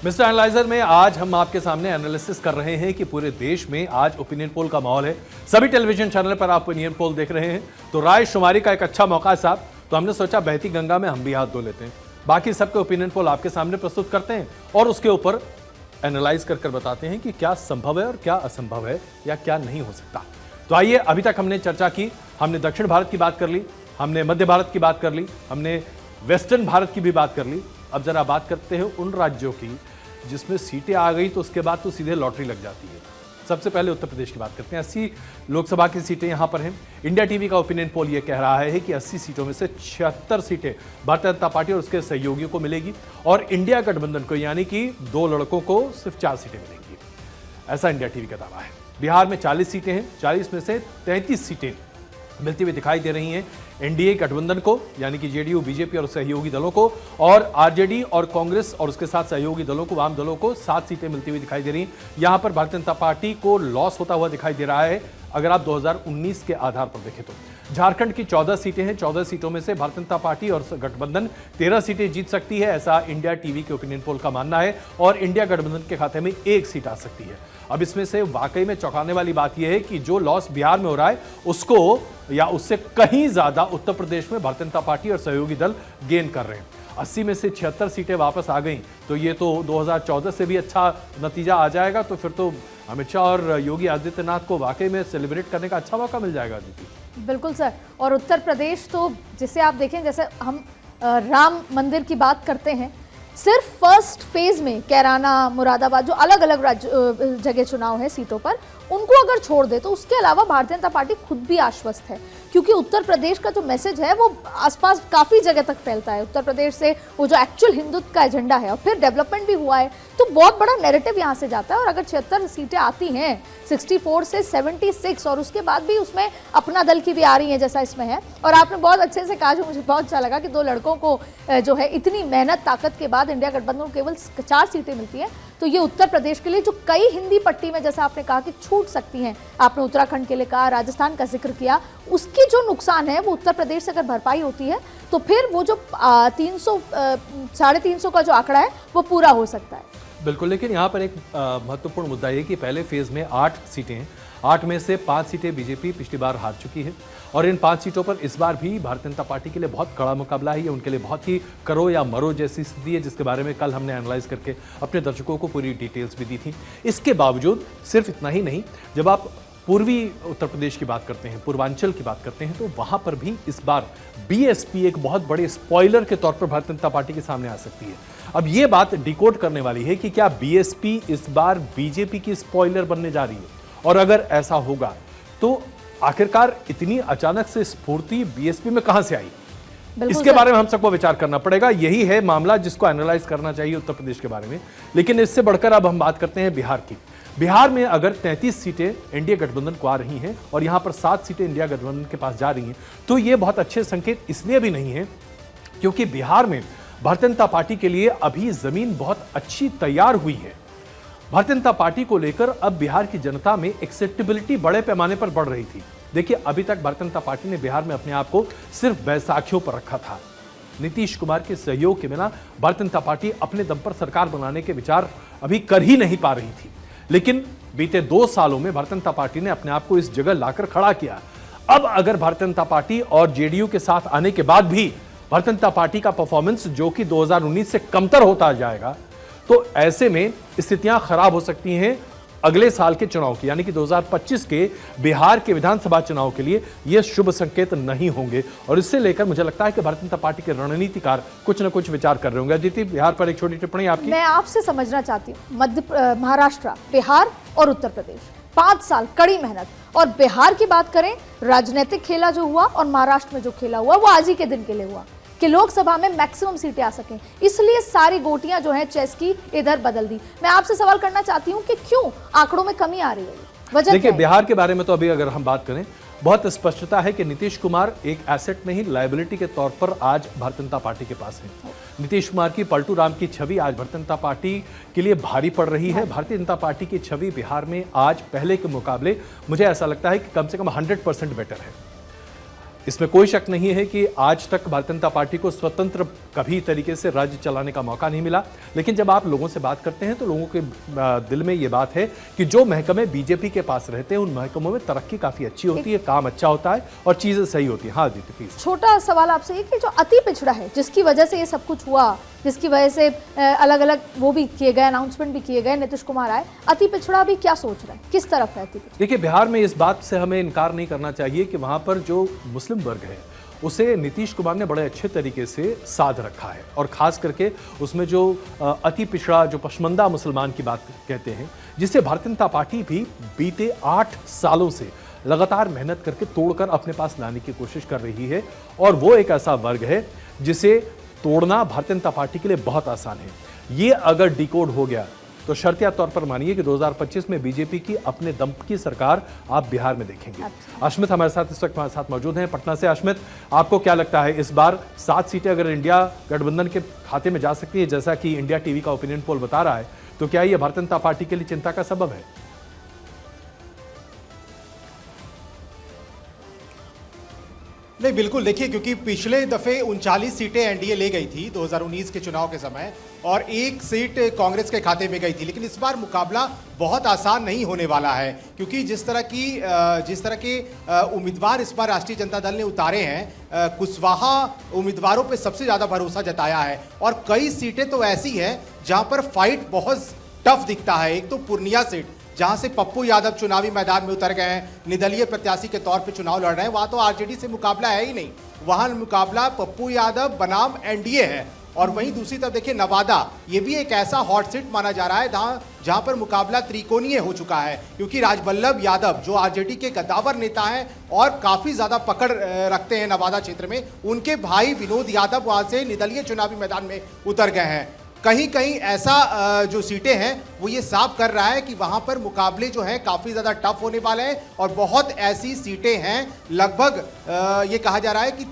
मिस्टर एनालाइजर में आज हम आपके सामने एनालिसिस कर रहे हैं कि पूरे देश में आज ओपिनियन पोल का माहौल है। सभी टेलीविजन चैनल पर आप ओपिनियन पोल देख रहे हैं, तो राय शुमारी का एक अच्छा मौका है साहब। तो हमने सोचा बहती गंगा में हम भी हाथ धो लेते हैं, बाकी सबके ओपिनियन पोल आपके सामने प्रस्तुत करते हैं और उसके ऊपर एनालाइज कर बताते हैं कि क्या संभव है और क्या असंभव है या क्या नहीं हो सकता। तो आइए, अभी तक हमने चर्चा की, हमने दक्षिण भारत की बात कर ली, हमने मध्य भारत की बात कर ली, हमने वेस्टर्न भारत की भी बात कर ली। अब जरा बात करते हैं उन राज्यों की जिसमें सीटें आ गई तो उसके बाद तो सीधे लॉटरी लग जाती है। सबसे पहले उत्तर प्रदेश की बात करते हैं। 80 लोकसभा की सीटें यहां पर हैं। इंडिया टीवी का ओपिनियन पोल यह कह रहा है कि 80 सीटों में से 76 सीटें भारतीय जनता पार्टी और उसके सहयोगियों को मिलेगी और इंडिया गठबंधन को, यानी कि 2 लड़कों को, सिर्फ 4 सीटें मिलेंगी। ऐसा इंडिया टीवी का दावा है। बिहार में 40 सीटें हैं, 40 में से 33 सीटें मिलती हुई दिखाई दे रही हैं एनडीए गठबंधन को, यानी कि जेडीयू, बीजेपी और सहयोगी दलों को, और आरजेडी और कांग्रेस और उसके साथ सहयोगी दलों को, वाम दलों को 7 सीटें मिलती हुई दिखाई दे रही हैं। यहां पर भारतीय जनता पार्टी को लॉस होता हुआ दिखाई दे रहा है अगर आप 2019 के आधार पर देखें तो। झारखंड की 14 सीटें हैं, 14 सीटों में से भारतीय जनता पार्टी और गठबंधन 13 सीटें जीत सकती है, ऐसा इंडिया टीवी के ओपिनियन पोल का मानना है, और इंडिया गठबंधन के खाते में 1 सीट आ सकती है। अब इसमें से वाकई में चौंकाने वाली बात यह है कि जो लॉस बिहार में हो रहा है उसको या उससे कहीं ज्यादा उत्तर प्रदेश में भारतीय जनता पार्टी और सहयोगी दल गेन कर रहे हैं। 80 में से 76 सीटें वापस आ गई तो ये तो 2014 से भी अच्छा नतीजा आ जाएगा। तो फिर तो अमित शाह और योगी आदित्यनाथ को वाकई में सेलिब्रेट करने का अच्छा मौका मिल जाएगा। दीदी बिल्कुल सर। और उत्तर प्रदेश तो जिसे आप देखें, जैसे हम राम मंदिर की बात करते हैं सिर्फ फर्स्ट फेज में कैराना, मुरादाबाद, जो अलग अलग जगह चुनाव है सीटों पर, उनको अगर छोड़ दे तो उसके अलावा भारतीय जनता पार्टी खुद भी आश्वस्त है, क्योंकि उत्तर प्रदेश का जो मैसेज है वो आसपास काफ़ी जगह तक फैलता है। उत्तर प्रदेश से वो जो एक्चुअल हिंदुत्व का एजेंडा है और फिर डेवलपमेंट भी हुआ है, तो बहुत बड़ा नैरेटिव यहाँ से जाता है। और अगर 76 सीटें आती हैं 64 से 76, और उसके बाद भी उसमें अपना दल की भी आ रही है जैसा इसमें है, और आपने बहुत अच्छे से कहा, जो मुझे बहुत अच्छा लगा कि दो लड़कों को जो है इतनी मेहनत ताकत के बाद इंडिया गठबंधन को केवल 4 सीटें मिलती हैं, तो ये उत्तर प्रदेश के लिए जो कई हिंदी पट्टी में, जैसा आपने कहा कि छूट सकती हैं, आपने उत्तराखंड के लिए कहा, राजस्थान का जिक्र किया, उसकी जो नुकसान है वो उत्तर प्रदेश से अगर भरपाई होती है तो फिर वो जो 300 350 का जो आंकड़ा है वो पूरा हो सकता है। बिल्कुल, लेकिन यहाँ पर एक महत्वपूर्ण मुद्दा ये कि पहले फेज में 8 सीटें हैं, 8 में से 5 सीटें बीजेपी पिछली बार हार चुकी है, और इन 5 सीटों पर इस बार भी भारतीय जनता पार्टी के लिए बहुत कड़ा मुकाबला है। ये उनके लिए बहुत ही करो या मरो जैसी स्थिति है, जिसके बारे में कल हमने एनालाइज करके अपने दर्शकों को पूरी डिटेल्स भी दी थी। इसके बावजूद सिर्फ इतना ही नहीं, जब आप पूर्वी उत्तर प्रदेश की बात करते हैं, पूर्वांचल की बात करते हैं, तो वहां पर भी इस बार बीएसपी एक बहुत बड़े स्पॉइलर के तौर पर भारतीय जनता पार्टी के सामने आ सकती है। अब ये बात डिकोड करने वाली है कि क्या बीएसपी इस बार बीजेपी की स्पॉइलर बनने जा रही है, और अगर ऐसा होगा तो आखिरकार इतनी अचानक से स्फूर्ति बीएसपी में कहां से आई, इसके बारे में हम सबको विचार करना पड़ेगा। यही है मामला जिसको एनालाइज करना चाहिए उत्तर प्रदेश के बारे में। लेकिन इससे बढ़कर अब हम बात करते हैं बिहार की। बिहार में अगर 33 सीटें इंडिया गठबंधन को आ रही हैं और यहां पर 7 सीटें इंडिया गठबंधन के पास जा रही हैं, तो ये बहुत अच्छे संकेत इसलिए भी नहीं है क्योंकि बिहार में भारतीय जनता पार्टी के लिए अभी जमीन बहुत अच्छी तैयार हुई है। भारतीय जनता पार्टी को लेकर अब बिहार की जनता में एक्सेप्टेबिलिटी बड़े पैमाने पर बढ़ रही थी। देखिए, अभी तक भारतीय जनता पार्टी ने बिहार में अपने आप को सिर्फ बैसाखियों पर रखा था। नीतीश कुमार के सहयोग के बिना भारतीय जनता पार्टी अपने दम पर सरकार बनाने के विचार अभी कर ही नहीं पा रही थी। लेकिन बीते 2 सालों में भारतीय जनता पार्टी ने अपने आप को इस जगह लाकर खड़ा किया। अब अगर भारतीय जनता पार्टी और जेडीयू के साथ आने के बाद भी भारतीय जनता पार्टी का परफॉर्मेंस जो कि 2019 से कमतर होता जाएगा, तो ऐसे में स्थितियां खराब हो सकती हैं अगले साल के चुनाव की, यानी कि 2025 के बिहार के विधानसभा चुनाव के लिए ये शुभ संकेत नहीं होंगे। और इससे लेकर मुझे लगता है कि भारतीय जनता पार्टी के रणनीतिकार कुछ न कुछ विचार कर रहे होंगे। अदिति, बिहार पर एक छोटी टिप्पणी आपकी। मैं आपसे समझना चाहती हूँ, महाराष्ट्र, बिहार और उत्तर प्रदेश, 5 साल कड़ी मेहनत, और बिहार की बात करें, राजनीतिक खेला जो हुआ और महाराष्ट्र में जो खेला हुआ वो आज ही के दिन के लिए हुआ कि लोकसभा में मैक्सिमम सीटें आ सकें, इसलिए सारी गोटियां जो हैं चेस की इधर बदल दी। मैं आपसे सवाल करना चाहती हूं कि क्यों आंकड़ों में कमी आ रही है, वजह देखिए, क्या है? बिहार के बारे में तो अभी अगर हम बात करें, बहुत स्पष्टता है कि नीतीश कुमार एक एसेट नहीं, लायबिलिटी के तौर पर आज भारतीय जनता पार्टी के पास है। नीतीश कुमार की पलटू राम की छवि आज भारतीय जनता पार्टी के लिए भारी पड़ रही है। भारतीय जनता पार्टी की छवि बिहार में आज पहले के मुकाबले मुझे ऐसा लगता है कि कम से कम 100% बेटर है। इसमें कोई शक नहीं है कि आज तक भारतीय जनता पार्टी को स्वतंत्र कभी तरीके से राज्य चलाने का मौका नहीं मिला। लेकिन जब आप लोगों से बात करते हैं तो लोगों के दिल में ये बात है कि जो महकमे बीजेपी के पास रहते हैं उन महकमों में तरक्की काफी अच्छी होती है, काम अच्छा होता है और चीजें सही होती है। हाँ जी, प्लीज। छोटा सवाल आपसे ये कि जो अति पिछड़ा है, जिसकी वजह से ये सब कुछ हुआ, जिसकी वजह से अलग अलग वो भी किए गए, अनाउंसमेंट भी किए गए, नीतीश कुमार आए, अति पिछड़ा भी क्या सोच रहा है, किस तरफ है अति पिछड़ा? देखिए, बिहार में इस बात से हमें इनकार नहीं करना चाहिए कि वहां पर जो मुस्लिम वर्ग है उसे नीतीश कुमार ने बड़े अच्छे तरीके से साध रखा है, और खास करके उसमें जो अति पिछड़ा, जो पशमंदा मुसलमान की बात कहते हैं, जिसे भारतीय जनता पार्टी भी बीते 8 सालों से लगातार मेहनत करके तोड़कर अपने पास लाने की कोशिश कर रही है। और वो एक ऐसा वर्ग है जिसे तोड़ना भारतीय जनता पार्टी के लिए बहुत आसान है। ये अगर डिकोड हो गया तो शर्तिया तौर पर मानिए कि 2025 में बीजेपी की अपने दम की सरकार आप बिहार में देखेंगे। अश्मित हमारे साथ इस वक्त हमारे साथ मौजूद हैं पटना से। अश्मित, आपको क्या लगता है, इस बार 7 सीटें अगर इंडिया गठबंधन के खाते में जा सकती है, जैसा कि इंडिया टीवी का ओपिनियन पोल बता रहा है, तो क्या यह भारतीय जनता पार्टी के लिए चिंता का सबब है? नहीं, बिल्कुल। देखिए, क्योंकि पिछले दफे 39 सीटें एनडीए ले गई थी 2019 के चुनाव के समय, और 1 सीट कांग्रेस के खाते में गई थी। लेकिन इस बार मुकाबला बहुत आसान नहीं होने वाला है, क्योंकि जिस तरह के उम्मीदवार इस बार राष्ट्रीय जनता दल ने उतारे हैं, कुशवाहा उम्मीदवारों पे सबसे ज़्यादा भरोसा जताया है। और कई सीटें तो ऐसी हैं जहां पर फाइट बहुत टफ दिखता है। एक तो पूर्णिया सीट, जहां से पप्पू यादव चुनावी मैदान में उतर गए हैं, निर्दलीय प्रत्याशी के तौर पे चुनाव लड़ रहे हैं। वहां तो आरजेडी से मुकाबला है ही नहीं, वहां मुकाबला पप्पू यादव बनाम एनडीए है। और वहीं दूसरी तरफ देखिए नवादा, ये भी एक ऐसा हॉट सीट माना जा रहा है जहां पर मुकाबला त्रिकोणीय हो चुका है, क्योंकि राजबल्लभ यादव जो आरजेडी के कद्दावर नेता हैं और काफी ज्यादा पकड़ रखते हैं नवादा क्षेत्र में, उनके भाई विनोद यादव वहां से निर्दलीय चुनावी मैदान में उतर गए हैं। कहीं कहीं ऐसा जो सीटें हैं वो ये साफ कर रहा है कि वहां पर मुकाबले जो है काफी ज्यादा टफ होने वाले हैं और बहुत ऐसी सीटें हैं, लगभग ये कहा जा रहा है कि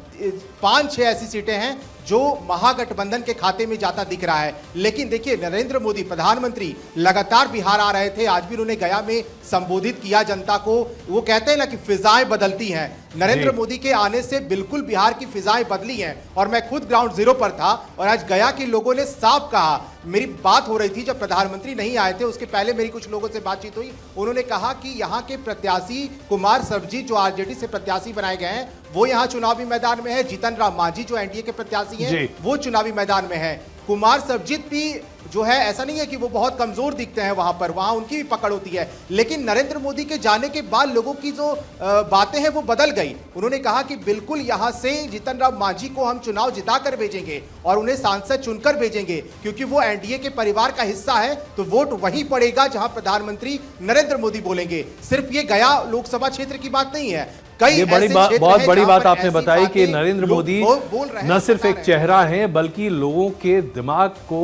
5-6 ऐसी सीटें हैं जो महागठबंधन के खाते में जाता दिख रहा है। लेकिन देखिए नरेंद्र मोदी प्रधानमंत्री लगातार बिहार आ रहे थे, आज भी उन्होंने गया में संबोधित किया जनता को। वो कहते हैं ना कि फिजाएं बदलती हैं, नरेंद्र मोदी के आने से बिल्कुल बिहार की फिजाएं बदली हैं। और मैं खुद ग्राउंड जीरो पर था और आज गया के लोगों ने साफ कहा, मेरी बात हो रही थी जब प्रधानमंत्री नहीं आए थे, उसके पहले मेरी कुछ लोगों से बातचीत हुई, उन्होंने कहा कि यहाँ के प्रत्याशी कुमार सर्वजीत जो आरजेडी से प्रत्याशी बनाए गए हैं वो यहाँ चुनावी मैदान में है, जीतन राम मांझी जो एनडीए के प्रत्याशी हैं वो चुनावी मैदान में है। कुमार सर्वजीत भी जो है ऐसा नहीं है कि वो बहुत कमजोर दिखते हैं, वहां उनकी भी पकड़ होती है। लेकिन नरेंद्र मोदी के जाने के बाद लोगों की जो बातें हैं वो बदल गई। उन्होंने कहा कि बिल्कुल यहां से जीतन राम मांझी को हम चुनाव जिताकर भेजेंगे और उन्हें सांसद चुनकर भेजेंगे, क्योंकि वो एनडीए के परिवार का हिस्सा है, तो वोट वहीं पड़ेगा जहां प्रधानमंत्री नरेंद्र मोदी बोलेंगे। सिर्फ ये गया लोकसभा क्षेत्र की बात नहीं है, ये बहुत बड़ी बात आपने बताई कि नरेंद्र मोदी न सिर्फ एक चेहरा है बल्कि लोगों के दिमाग को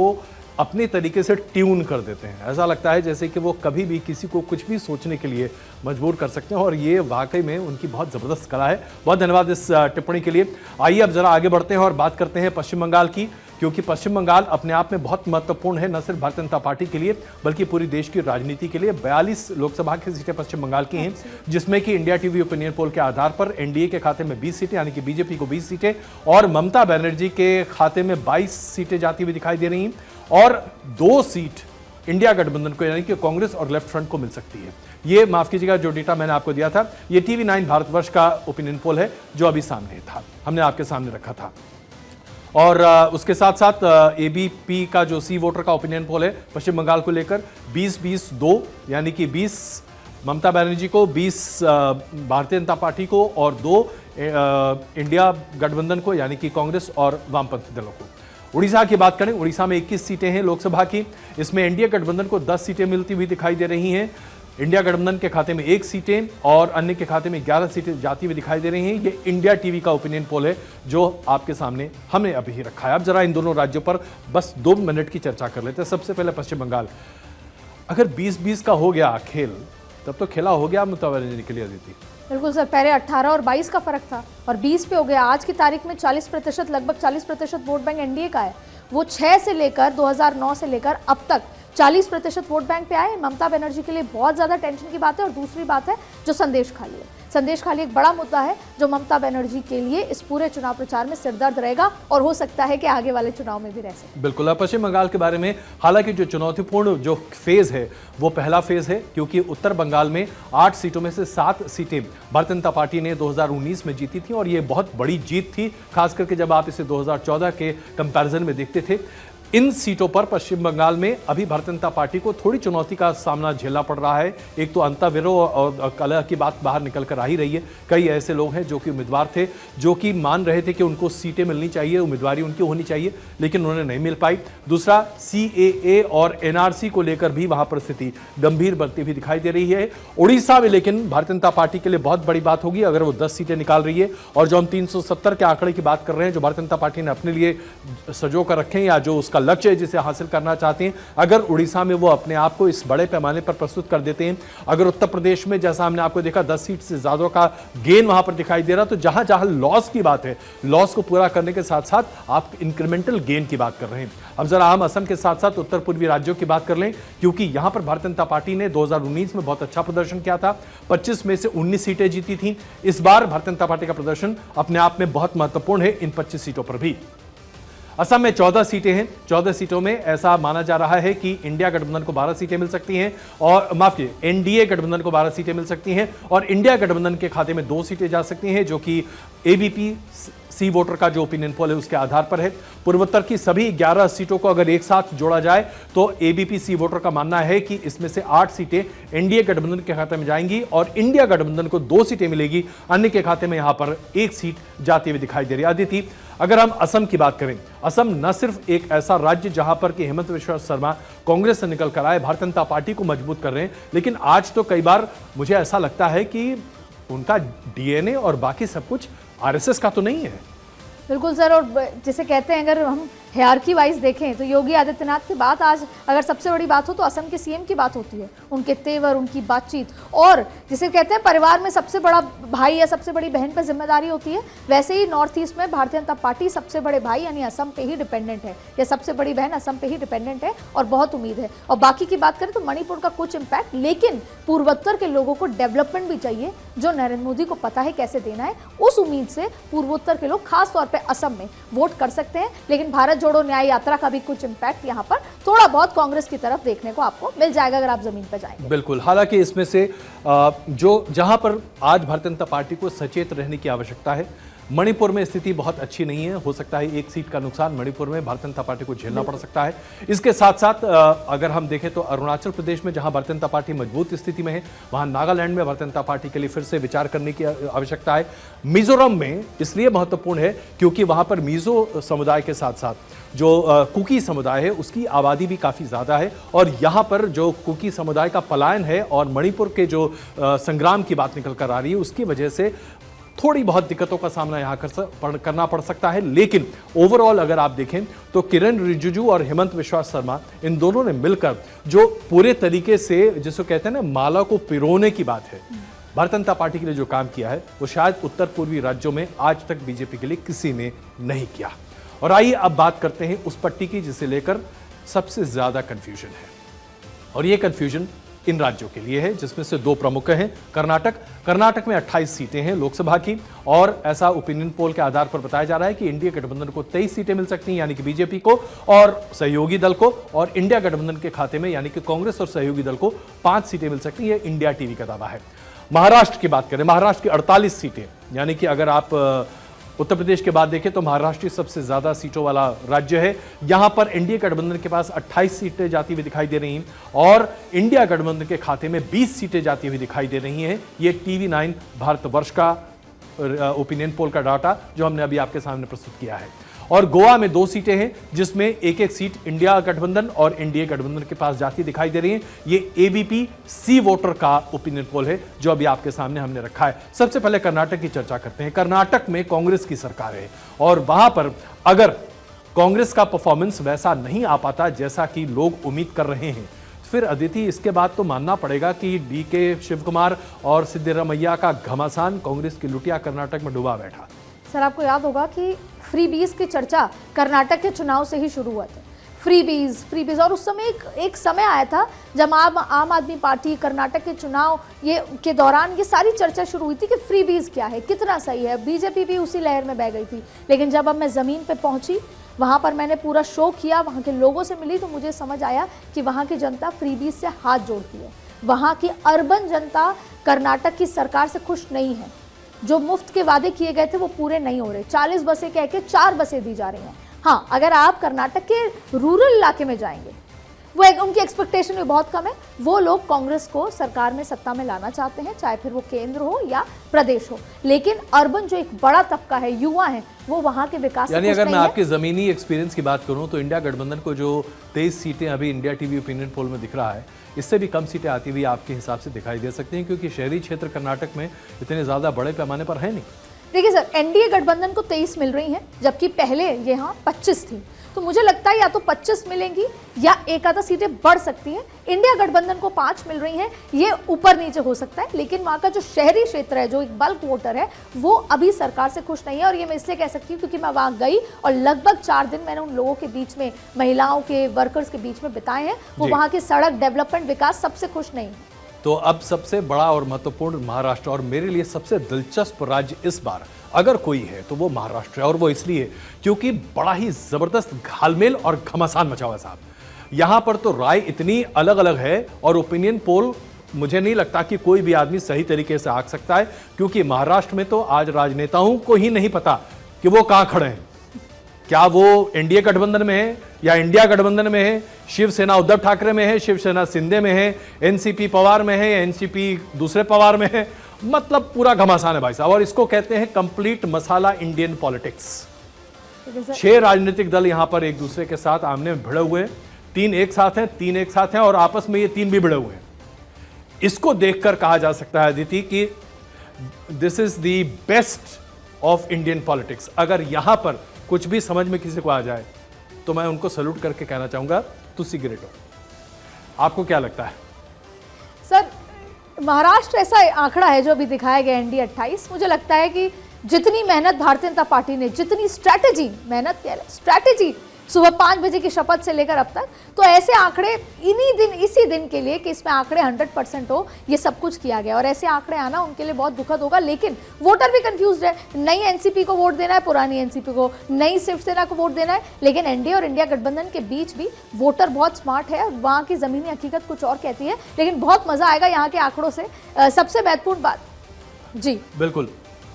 अपने तरीके से ट्यून कर देते हैं। ऐसा लगता है जैसे कि वो कभी भी किसी को कुछ भी सोचने के लिए मजबूर कर सकते हैं और ये वाकई में उनकी बहुत ज़बरदस्त कला है। बहुत धन्यवाद इस टिप्पणी के लिए। आइए अब जरा आगे बढ़ते हैं और बात करते हैं पश्चिम बंगाल की, क्योंकि पश्चिम बंगाल अपने आप में बहुत महत्वपूर्ण है, न सिर्फ भारतीय जनता पार्टी के लिए बल्कि पूरी देश की राजनीति के लिए। 42 लोकसभा की सीटें पश्चिम बंगाल की हैं, जिसमें कि इंडिया टीवी ओपिनियन पोल के आधार पर एनडीए के खाते में 20 सीटें यानी कि बीजेपी को 20 सीटें और ममता बनर्जी के खाते में 22 सीटें जाती हुई दिखाई दे रही हैं और 2 सीट इंडिया गठबंधन को यानी कि कांग्रेस और लेफ्ट फ्रंट को मिल सकती है। ये माफ कीजिएगा, जो डेटा मैंने आपको दिया था ये TV9 भारतवर्ष का ओपिनियन पोल है जो अभी सामने था, हमने आपके सामने रखा था। और उसके साथ साथ एबीपी का जो सी वोटर का ओपिनियन पोल है पश्चिम बंगाल को लेकर 20-20-2 यानी कि 20 ममता बनर्जी को, 20 भारतीय जनता पार्टी को और 2 इंडिया गठबंधन को यानी कि कांग्रेस और वामपंथी दलों को। उड़ीसा की बात करें, उड़ीसा में 21 सीटें हैं लोकसभा की, इसमें एनडीए गठबंधन को 10 सीटें मिलती हुई दिखाई दे रही हैं। इंडिया गठबंधन के खाते में 1 सीटें और अन्य के खाते में 11 सीटें जाती हुई दिखाई दे रही हैं। ये इंडिया टीवी का ओपिनियन पोल है जो आपके सामने हमने अभी ही रखा है। अब जरा इन दोनों राज्यों पर बस 2 मिनट की चर्चा कर लेते हैं। सबसे पहले पश्चिम बंगाल, अगर 20-20 का हो गया खेल तब तो खेला हो गया ममता बनर्जी के लिए। अदिति बिल्कुल सर, पहले 18 और 22 का फर्क था और 20 पे हो गया। आज की तारीख में 40%, लगभग 40% वोट बैंक एनडीए का है। वो 6 से लेकर 2009 से लेकर अब तक 40% वोट बैंक पे आए। ममता बनर्जी के लिए बहुत ज़्यादा टेंशन की बात है। और दूसरी बात है जो संदेश खाली है, संदेश खाली एक बड़ा मुद्दा है जो ममता बनर्जी के लिए इस पूरे चुनाव प्रचार में सिरदर्द रहेगा और हो सकता है कि आगे वाले चुनाव में भी रह सके। बिल्कुल। पश्चिम बंगाल के बारे में हालांकि जो चुनौतीपूर्ण जो फेज है वो पहला फेज है, क्योंकि उत्तर बंगाल में 8 सीटों में से 7 सीटें भारतीय जनता पार्टी ने 2019 में जीती थी और ये बहुत बड़ी जीत थी, खास करके जब आप इसे 2014 के कंपैरिजन में देखते थे। इन सीटों पर पश्चिम बंगाल में अभी भारतीय जनता पार्टी को थोड़ी चुनौती का सामना झेलना पड़ रहा है। एक तो अंतर्विरोध और कलह की बात बाहर निकल कर आ ही रही है। कई ऐसे लोग हैं जो कि उम्मीदवार थे, जो कि मान रहे थे कि उनको सीटें मिलनी चाहिए, उम्मीदवारी उनकी होनी चाहिए, लेकिन उन्होंने नहीं मिल पाई। दूसरा, CAA और NRC को लेकर भी वहां पर स्थिति गंभीर बनती हुई दिखाई दे रही है। उड़ीसा में लेकिन भारतीय जनता पार्टी के लिए बहुत बड़ी बात होगी अगर वो 10 सीटें निकाल रही है। और जो हम 370 के आंकड़े की बात कर रहे हैं जो भारतीय जनता पार्टी ने अपने लिए सजो कर रखे हैं या जो उसका लक्ष्य है जिसे हासिल करना चाहते हैं, अगर उड़ीसा में वो अपने आप को इस बड़े पैमाने पर प्रस्तुत कर देते हैं, अगर उत्तर प्रदेश में जैसा हमने आपको देखा 10 सीट से ज्यादा का गेन वहां पर दिखाई दे रहा, तो जहां जहां लॉस की बात है, लॉस को पूरा करने के साथ साथ आप इंक्रीमेंटल गेन की बात कर रहे हैं। अब जरा हम असम के साथ साथ उत्तर पूर्वी राज्यों की बात कर लें, क्योंकि यहां पर भारतीय जनता पार्टी ने 2019 में बहुत अच्छा प्रदर्शन किया था, 25 में से 19 सीटें जीती थी। इस बार भारतीय जनता पार्टी का प्रदर्शन अपने आप में बहुत महत्वपूर्ण है इन 25 सीटों पर भी। असम में 14 सीटें हैं। 14 सीटों में ऐसा माना जा रहा है कि इंडिया गठबंधन को 12 सीटें मिल सकती हैं और माफ कीजिए एनडीए गठबंधन को 12 सीटें मिल सकती हैं और इंडिया गठबंधन के खाते में 2 सीटें जा सकती हैं, जो कि एबीपी सी वोटर का जो ओपिनियन पोल है उसके आधार पर है। पूर्वोत्तर की सभी 11 सीटों को अगर एक साथ जोड़ा जाए तो एबीपी सी वोटर का मानना है कि इसमें से 8 सीटें एनडीए गठबंधन के खाते में जाएंगी और इंडिया गठबंधन को 2 सीटें मिलेगी, अन्य के खाते में यहां पर 1 सीट जाती हुई दिखाई दे रही है। अदिति, अगर हम असम की बात करें, असम न सिर्फ एक ऐसा राज्य जहां पर कि हेमंत बिश्वा शर्मा कांग्रेस से निकल कर आए, भारतीय जनता पार्टी को मजबूत कर रहे हैं, लेकिन आज तो कई बार मुझे ऐसा लगता है कि उनका डीएनए और बाकी सब कुछ आरएसएस का तो नहीं है। बिल्कुल सर, और जिसे कहते हैं अगर हम हायरार्की वाइज देखें तो योगी आदित्यनाथ की बात आज अगर सबसे बड़ी बात हो तो असम के सीएम की बात होती है, उनके तेवर, उनकी बातचीत, और जिसे कहते हैं परिवार में सबसे बड़ा भाई या सबसे बड़ी बहन पर जिम्मेदारी होती है, वैसे ही नॉर्थ ईस्ट में भारतीय जनता पार्टी सबसे बड़े भाई यानी असम पे ही डिपेंडेंट है, या सबसे बड़ी बहन असम पे ही डिपेंडेंट है, और बहुत उम्मीद है। और बाकी की बात करें तो मणिपुर का कुछ इम्पैक्ट, लेकिन पूर्वोत्तर के लोगों को डेवलपमेंट भी चाहिए जो नरेंद्र मोदी को पता है कैसे देना है। उस उम्मीद से पूर्वोत्तर के लोग खासतौर पर असम में वोट कर सकते हैं, लेकिन भारत जोड़ो न्याय यात्रा का भी कुछ इम्पैक्ट यहाँ पर थोड़ा बहुत कांग्रेस की तरफ देखने को आपको मिल जाएगा अगर आप जमीन पर जाएंगे। बिल्कुल, हालांकि इसमें से जो जहां पर आज भारतीय जनता पार्टी को सचेत रहने की आवश्यकता है, मणिपुर में स्थिति बहुत अच्छी नहीं है, हो सकता है एक सीट का नुकसान मणिपुर में भारतीय जनता पार्टी को झेलना पड़ सकता है। इसके साथ साथ अगर हम देखें तो अरुणाचल प्रदेश में जहां भारतीय जनता पार्टी मजबूत स्थिति में है, वहां नागालैंड में भारतीय जनता पार्टी के लिए फिर से विचार करने की आवश्यकता है। मिजोरम में इसलिए महत्वपूर्ण है क्योंकि वहां पर मिजो समुदाय के साथ साथ जो कुकी समुदाय है उसकी आबादी भी काफ़ी ज़्यादा है, और यहाँ पर जो कुकी समुदाय का पलायन है और मणिपुर के जो संग्राम की बात निकल कर आ रही है उसकी वजह से थोड़ी बहुत दिक्कतों का सामना यहाँ करना पड़ सकता है। लेकिन ओवरऑल अगर आप देखें तो किरण रिजिजू और हेमंत बिश्वा शर्मा इन दोनों ने मिलकर जो पूरे तरीके से जिसको कहते हैं ना माला को पिरोने की बात है, भारतीय जनता पार्टी के लिए जो काम किया है वो शायद उत्तर पूर्वी राज्यों में आज तक बीजेपी के लिए किसी ने नहीं किया। और आइए अब बात करते हैं उस पट्टी की जिसे लेकर सबसे ज्यादा कंफ्यूजन है, और ये कंफ्यूजन इन राज्यों के लिए है जिसमें से दो प्रमुख हैं। कर्नाटक में 28 सीटें हैं लोकसभा की, और ऐसा ओपिनियन पोल के आधार पर बताया जा रहा है कि इंडिया गठबंधन को 23 सीटें मिल सकती हैं यानी कि बीजेपी को और सहयोगी दल को, और इंडिया गठबंधन के खाते में यानी कि कांग्रेस और सहयोगी दल को 5 सीटें मिल सकती हैं। इंडिया टीवी का दावा है। महाराष्ट्र की बात करें, महाराष्ट्र की 48 सीटें, यानी कि अगर आप उत्तर प्रदेश के बाद देखें तो महाराष्ट्र सबसे ज्यादा सीटों वाला राज्य है। यहां पर एनडीए गठबंधन के पास 28 सीटें जाती हुई दिखाई दे रही हैं और इंडिया गठबंधन के खाते में 20 सीटें जाती हुई दिखाई दे रही हैं। ये टीवी9 भारतवर्ष का ओपिनियन पोल का डाटा जो हमने अभी आपके सामने प्रस्तुत किया है। और गोवा में 2 सीटें हैं जिसमें एक सीट इंडिया गठबंधन और एनडीए गठबंधन के पास जाती दिखाई दे रही है। ये एबीपी सी वोटर का ओपिनियन पोल है जो अभी आपके सामने हमने रखा है। सबसे पहले कर्नाटक की चर्चा करते हैं। कर्नाटक में कांग्रेस की सरकार है और वहां पर अगर कांग्रेस का परफॉर्मेंस वैसा नहीं आ पाता जैसा कि लोग उम्मीद कर रहे हैं, फिर अदिति इसके बाद तो मानना पड़ेगा कि डीके शिवकुमार और सिद्धरामैया का घमासान कांग्रेस की लुटिया कर्नाटक में डूबा बैठा। सर, आपको याद होगा कि फ्रीबीज की चर्चा कर्नाटक के चुनाव से ही शुरू हुआ था। फ्रीबीज, और उस समय एक समय आया था जब आम आदमी पार्टी कर्नाटक के चुनाव के दौरान ये सारी चर्चा शुरू हुई थी कि फ्रीबीज क्या है, कितना सही है। बीजेपी भी उसी लहर में बह गई थी। लेकिन जब अब मैं ज़मीन पे पहुंची, वहाँ पर मैंने पूरा शो किया, वहाँ के लोगों से मिली, तो मुझे समझ आया कि वहाँ की जनता फ्रीबीज से हाथ जोड़ती है। वहाँ की अर्बन जनता कर्नाटक की सरकार से खुश नहीं है। जो मुफ्त के वादे किए गए थे वो पूरे नहीं हो रहे। 40 बसें कह के 4 बसें दी जा रही हैं। हाँ, अगर आप कर्नाटक के रूरल इलाके में जाएंगे, उनकी एक्सपेक्टेशन भी बहुत कम है। वो लोग कांग्रेस को सरकार में सत्ता में लाना चाहते हैं, चाहे फिर वो केंद्र हो या प्रदेश हो। लेकिन अर्बन जो एक बड़ा तबका है, युवा है, वो वहां के विकास यानी अगर मैं आपके जमीनी एक्सपीरियंस की बात करूं तो इंडिया गठबंधन को जो 23 सीटें अभी इंडिया टीवी ओपिनियन पोल में दिख रहा है, इससे भी कम सीटें आती हुई आपके हिसाब से दिखाई दे सकती हैं, क्योंकि शहरी क्षेत्र कर्नाटक में इतने ज्यादा बड़े पैमाने पर है नहीं। देखिए सर, एनडीए गठबंधन को 23 मिल रही हैं, जबकि पहले यहाँ 25 थी। तो मुझे लगता है या तो 25 मिलेंगी या एक आधा सीटें बढ़ सकती हैं। इंडिया गठबंधन को 5 मिल रही हैं, ये ऊपर नीचे हो सकता है। लेकिन वहाँ का जो शहरी क्षेत्र है, जो एक बल्क वोटर है, वो अभी सरकार से खुश नहीं है। और ये मैं इसलिए कह सकती हूँ क्योंकि मैं वहाँ गई और लगभग 4 दिन मैंने उन लोगों के बीच में, महिलाओं के, वर्कर्स के बीच में बिताए हैं। वो वहाँ की सड़क डेवलपमेंट, विकास सबसे खुश नहीं है। तो अब सबसे बड़ा और महत्वपूर्ण महाराष्ट्र, और मेरे लिए सबसे दिलचस्प राज्य इस बार अगर कोई है तो वो महाराष्ट्र है। और वो इसलिए क्योंकि बड़ा ही जबरदस्त घालमेल और घमासान मचा हुआ है साहब। यहां पर तो राय इतनी अलग अलग है और ओपिनियन पोल मुझे नहीं लगता कि कोई भी आदमी सही तरीके से आंक सकता है, क्योंकि महाराष्ट्र में तो आज राजनेताओं को ही नहीं पता कि वो कहां खड़े हैं। क्या वो एनडीए गठबंधन में है या इंडिया गठबंधन में है, शिवसेना उद्धव ठाकरे में है, शिवसेना शिंदे में है, एनसीपी पवार में है, एनसीपी दूसरे पवार में है। मतलब पूरा घमासान है भाई साहब, और इसको कहते हैं कंप्लीट मसाला इंडियन पॉलिटिक्स। 6 राजनीतिक दल यहां पर एक दूसरे के साथ आमने में भिड़े हुए हैं, 3 एक साथ हैं, 3 एक साथ हैं और आपस में ये 3 भी भिड़े हुए हैं। इसको देखकर कहा जा सकता है अदिति कि this is the best of Indian politics. अगर यहां पर कुछ भी समझ में किसी को आ जाए तो मैं उनको सैल्यूट करके कहना चाहूंगा तुसी ग्रेट हो। आपको क्या लगता है? सर, महाराष्ट्र ऐसा आंकड़ा है जो अभी दिखाया गया एनडीए 28, मुझे लगता है कि जितनी मेहनत भारतीय जनता पार्टी ने, जितनी स्ट्रैटेजी, मेहनत क्या है, स्ट्रैटेजी सुबह 5 बजे की शपथ से लेकर अब तक, तो ऐसे आंकड़े इसी दिन के लिए कि इसमें आंकड़े 100% हो, ये सब कुछ किया गया और ऐसे आंकड़े आना उनके लिए बहुत दुखद होगा। लेकिन वोटर भी कंफ्यूज है, नई एनसीपी को वोट देना है, पुरानी एनसीपी को, नई शिवसेना को वोट देना है, लेकिन एनडीए और इंडिया गठबंधन के बीच भी वोटर बहुत स्मार्ट है और वहाँ की जमीनी हकीकत कुछ और कहती है। लेकिन बहुत मजा आएगा यहाँ के आंकड़ों से। सबसे महत्वपूर्ण बात, जी बिल्कुल,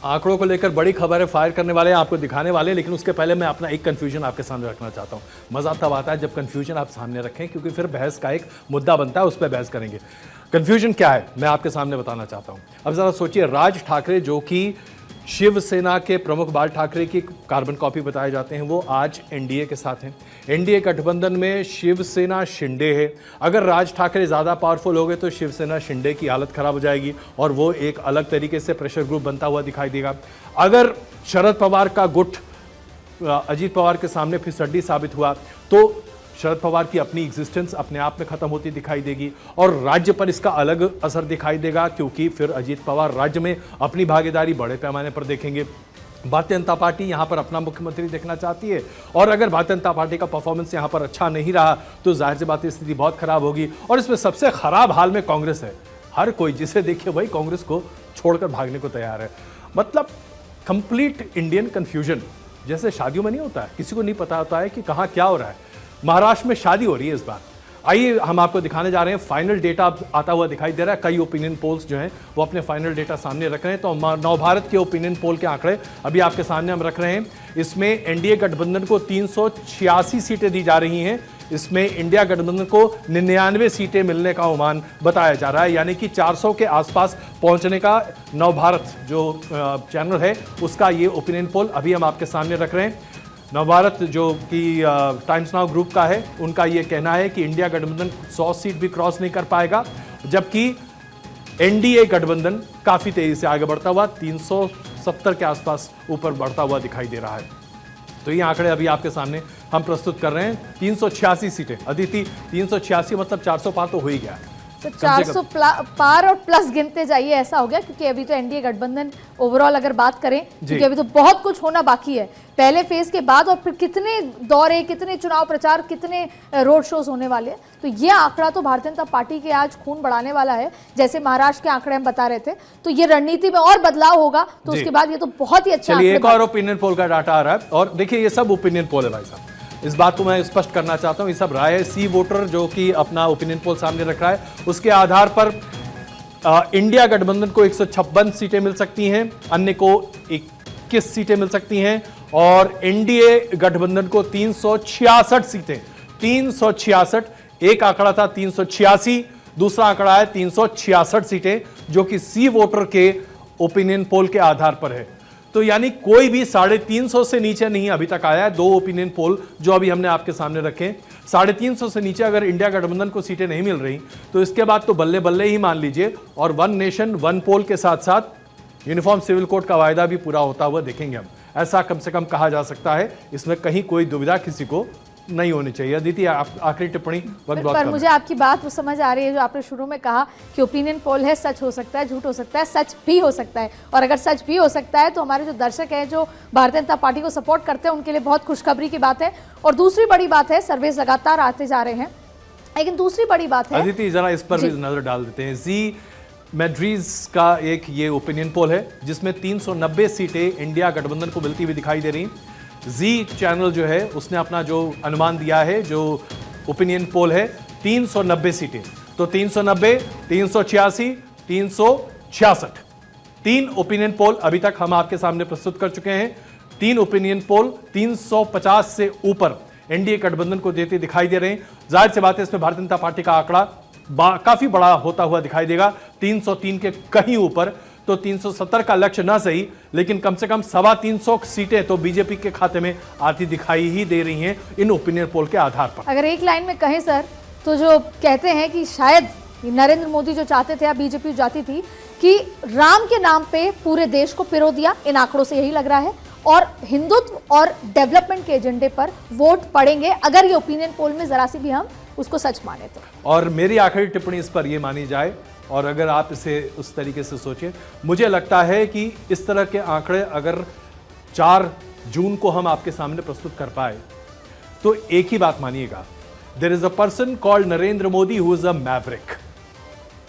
आंकड़ों को लेकर बड़ी खबर है, फायर करने वाले हैं, आपको दिखाने वाले हैं, लेकिन उसके पहले मैं अपना एक कंफ्यूजन आपके सामने रखना चाहता हूं। मजा तब आता है जब कंफ्यूजन आप सामने रखें, क्योंकि फिर बहस का एक मुद्दा बनता है, उस पर बहस करेंगे। कंफ्यूजन क्या है मैं आपके सामने बताना चाहता हूं। अब जरा सोचिए, राज ठाकरे जो कि शिवसेना के प्रमुख बाल ठाकरे की कार्बन कॉपी बताए जाते हैं, वो आज एनडीए के साथ हैं। एनडीए गठबंधन में शिवसेना शिंदे है। अगर राज ठाकरे ज़्यादा पावरफुल हो गए तो शिवसेना शिंदे की हालत खराब हो जाएगी और वो एक अलग तरीके से प्रेशर ग्रुप बनता हुआ दिखाई देगा। अगर शरद पवार का गुट अजीत पवार के सामने फिसड्डी साबित हुआ तो शरद पवार की अपनी एग्जिस्टेंस अपने आप में खत्म होती दिखाई देगी और राज्य पर इसका अलग असर दिखाई देगा, क्योंकि फिर अजीत पवार राज्य में अपनी भागीदारी बड़े पैमाने पर देखेंगे। भारतीय जनता पार्टी यहां पर अपना मुख्यमंत्री देखना चाहती है और अगर भारतीय जनता पार्टी का परफॉर्मेंस यहां पर अच्छा नहीं रहा तो जाहिर सी बात है स्थिति बहुत खराब होगी। और इसमें सबसे खराब हाल में कांग्रेस है। हर कोई जिसे देखिए वही कांग्रेस को छोड़कर भागने को तैयार है। मतलब कंप्लीट इंडियन कंफ्यूजन, जैसे शादियों में नहीं होता है, किसी को नहीं पता होता है कि कहाँ क्या हो रहा है। महाराष्ट्र में शादी हो रही है इस बार। आइए हम आपको दिखाने जा रहे हैं, फाइनल डेटा आता हुआ दिखाई दे रहा है। कई ओपिनियन पोल्स जो हैं वो अपने फाइनल डेटा सामने रख रहे हैं। तो नवभारत के ओपिनियन पोल के आंकड़े अभी आपके सामने हम रख रहे हैं। इसमें एनडीए गठबंधन को 386 सीटें दी जा रही हैं। इसमें इंडिया गठबंधन को 99 सीटें मिलने का अनुमान बताया जा रहा है, यानी कि 400 के आसपास पहुंचने का नवभारत जो चैनल है उसका ये ओपिनियन पोल अभी हम आपके सामने रख रहे हैं। नवभारत जो कि टाइम्स नाउ ग्रुप का है, उनका ये कहना है कि इंडिया गठबंधन 100 सीट भी क्रॉस नहीं कर पाएगा, जबकि एनडीए गठबंधन काफी तेजी से आगे बढ़ता हुआ 370 के आसपास ऊपर बढ़ता हुआ दिखाई दे रहा है। तो ये आंकड़े अभी आपके सामने हम प्रस्तुत कर रहे हैं। 386 सीटें अदिति, 386 मतलब 400 पार तो हो ही गया। तो 400 पार और प्लस गिनते जाइए, ऐसा हो गया, क्योंकि अभी तो एनडीए गठबंधन ओवरऑल अगर बात करें, क्योंकि अभी तो बहुत कुछ होना बाकी है पहले फेज के बाद, और फिर कितने दौरे, कितने चुनाव प्रचार, कितने रोड शोज होने वाले हैं। तो ये आंकड़ा तो भारतीय जनता पार्टी के आज खून बढ़ाने वाला है। जैसे महाराष्ट्र के आंकड़े हम बता रहे थे, तो ये रणनीति में और बदलाव होगा, तो उसके बाद ये तो बहुत ही अच्छा। एक और ओपिनियन पोल का डाटा आ रहा है, और देखिए ये सब ओपिनियन पोल है भाई साहब, इस बात को मैं स्पष्ट करना चाहता हूं। ये सब राय है। सी वोटर जो कि अपना ओपिनियन पोल सामने रख रहा है, उसके आधार पर इंडिया गठबंधन को 156 सीटें मिल सकती हैं, अन्य को 21 सीटें मिल सकती हैं और एनडीए गठबंधन को 366 सीटें। 366, एक आंकड़ा था 386, दूसरा आंकड़ा है 366 सीटें, जो कि सी वोटर के ओपिनियन पोल के आधार पर है। तो यानी कोई भी 350 से नीचे नहीं अभी तक आया है। 2 ओपिनियन पोल जो अभी हमने आपके सामने रखे, 350 से नीचे अगर इंडिया गठबंधन को सीटें नहीं मिल रही तो इसके बाद तो बल्ले बल्ले ही मान लीजिए, और 1 नेशन 1 पोल के साथ साथ यूनिफॉर्म सिविल कोड का वायदा भी पूरा होता हुआ देखेंगे हम। ऐसा कम से कम कहा जा सकता है, इसमें कहीं कोई दुविधा किसी को नहीं होनी चाहिए। अदिति, आखिरी टिप्पणी। पर मुझे आपकी बात वो समझ आ रही है जो आपने शुरू में कहा कि ओपिनियन पोल है, सच हो सकता है, झूठ हो सकता है, सच भी हो सकता है। और अगर सच भी हो सकता है तो हमारे जो दर्शक हैं, जो भारतीय जनता पार्टी को सपोर्ट करते हैं, उनके लिए बहुत खुशखबरी की बात है। और दूसरी बड़ी बात है, सर्वेस लगातार आते जा रहे हैं, लेकिन दूसरी बड़ी बात है, अदिति जरा इस पर भी नजर डाल देते हैं। जी मैड्रीज का एक ये ओपिनियन पोल है जिसमें 390 सीटें इंडिया गठबंधन को मिलती हुई दिखाई दे रही। जी चैनल जो है उसने अपना जो अनुमान दिया है, जो ओपिनियन पोल है, 390 सीटें। तो 390, 386, 366, 3 ओपिनियन पोल अभी तक हम आपके सामने प्रस्तुत कर चुके हैं। 3 ओपिनियन पोल 350 से ऊपर एनडीए गठबंधन को देते दिखाई दे रहे हैं। जाहिर सी बात है इसमें भारतीय जनता पार्टी का आंकड़ा काफी बड़ा होता हुआ दिखाई देगा, 303 के कहीं ऊपर। तो 370 का लक्ष्य ना सही, लेकिन कम से कम 325 सीटें तो बीजेपी के खाते में आती दिखाई ही दे रही हैं इन ओपिनियन पोल के आधार पर। अगर एक लाइन में कहें सर, तो जो कहते हैं कि शायद नरेंद्र मोदी जो चाहते थे या बीजेपी चाहती थी कि राम के नाम पे पूरे देश को पिरो दिया, इन आंकड़ों से यही लग रहा है, और हिंदुत्व और डेवलपमेंट के एजेंडे पर वोट पड़ेंगे अगर ये ओपिनियन पोल में जरा सी भी हम उसको सच माने तो। और मेरी आखिरी टिप्पणी इस पर यह मानी जाए, और अगर आप इसे उस तरीके से सोचें, मुझे लगता है कि इस तरह के आंकड़े अगर 4 जून को हम आपके सामने प्रस्तुत कर पाए तो एक ही बात मानिएगा, there is a person called Narendra Modi who is a Maverick.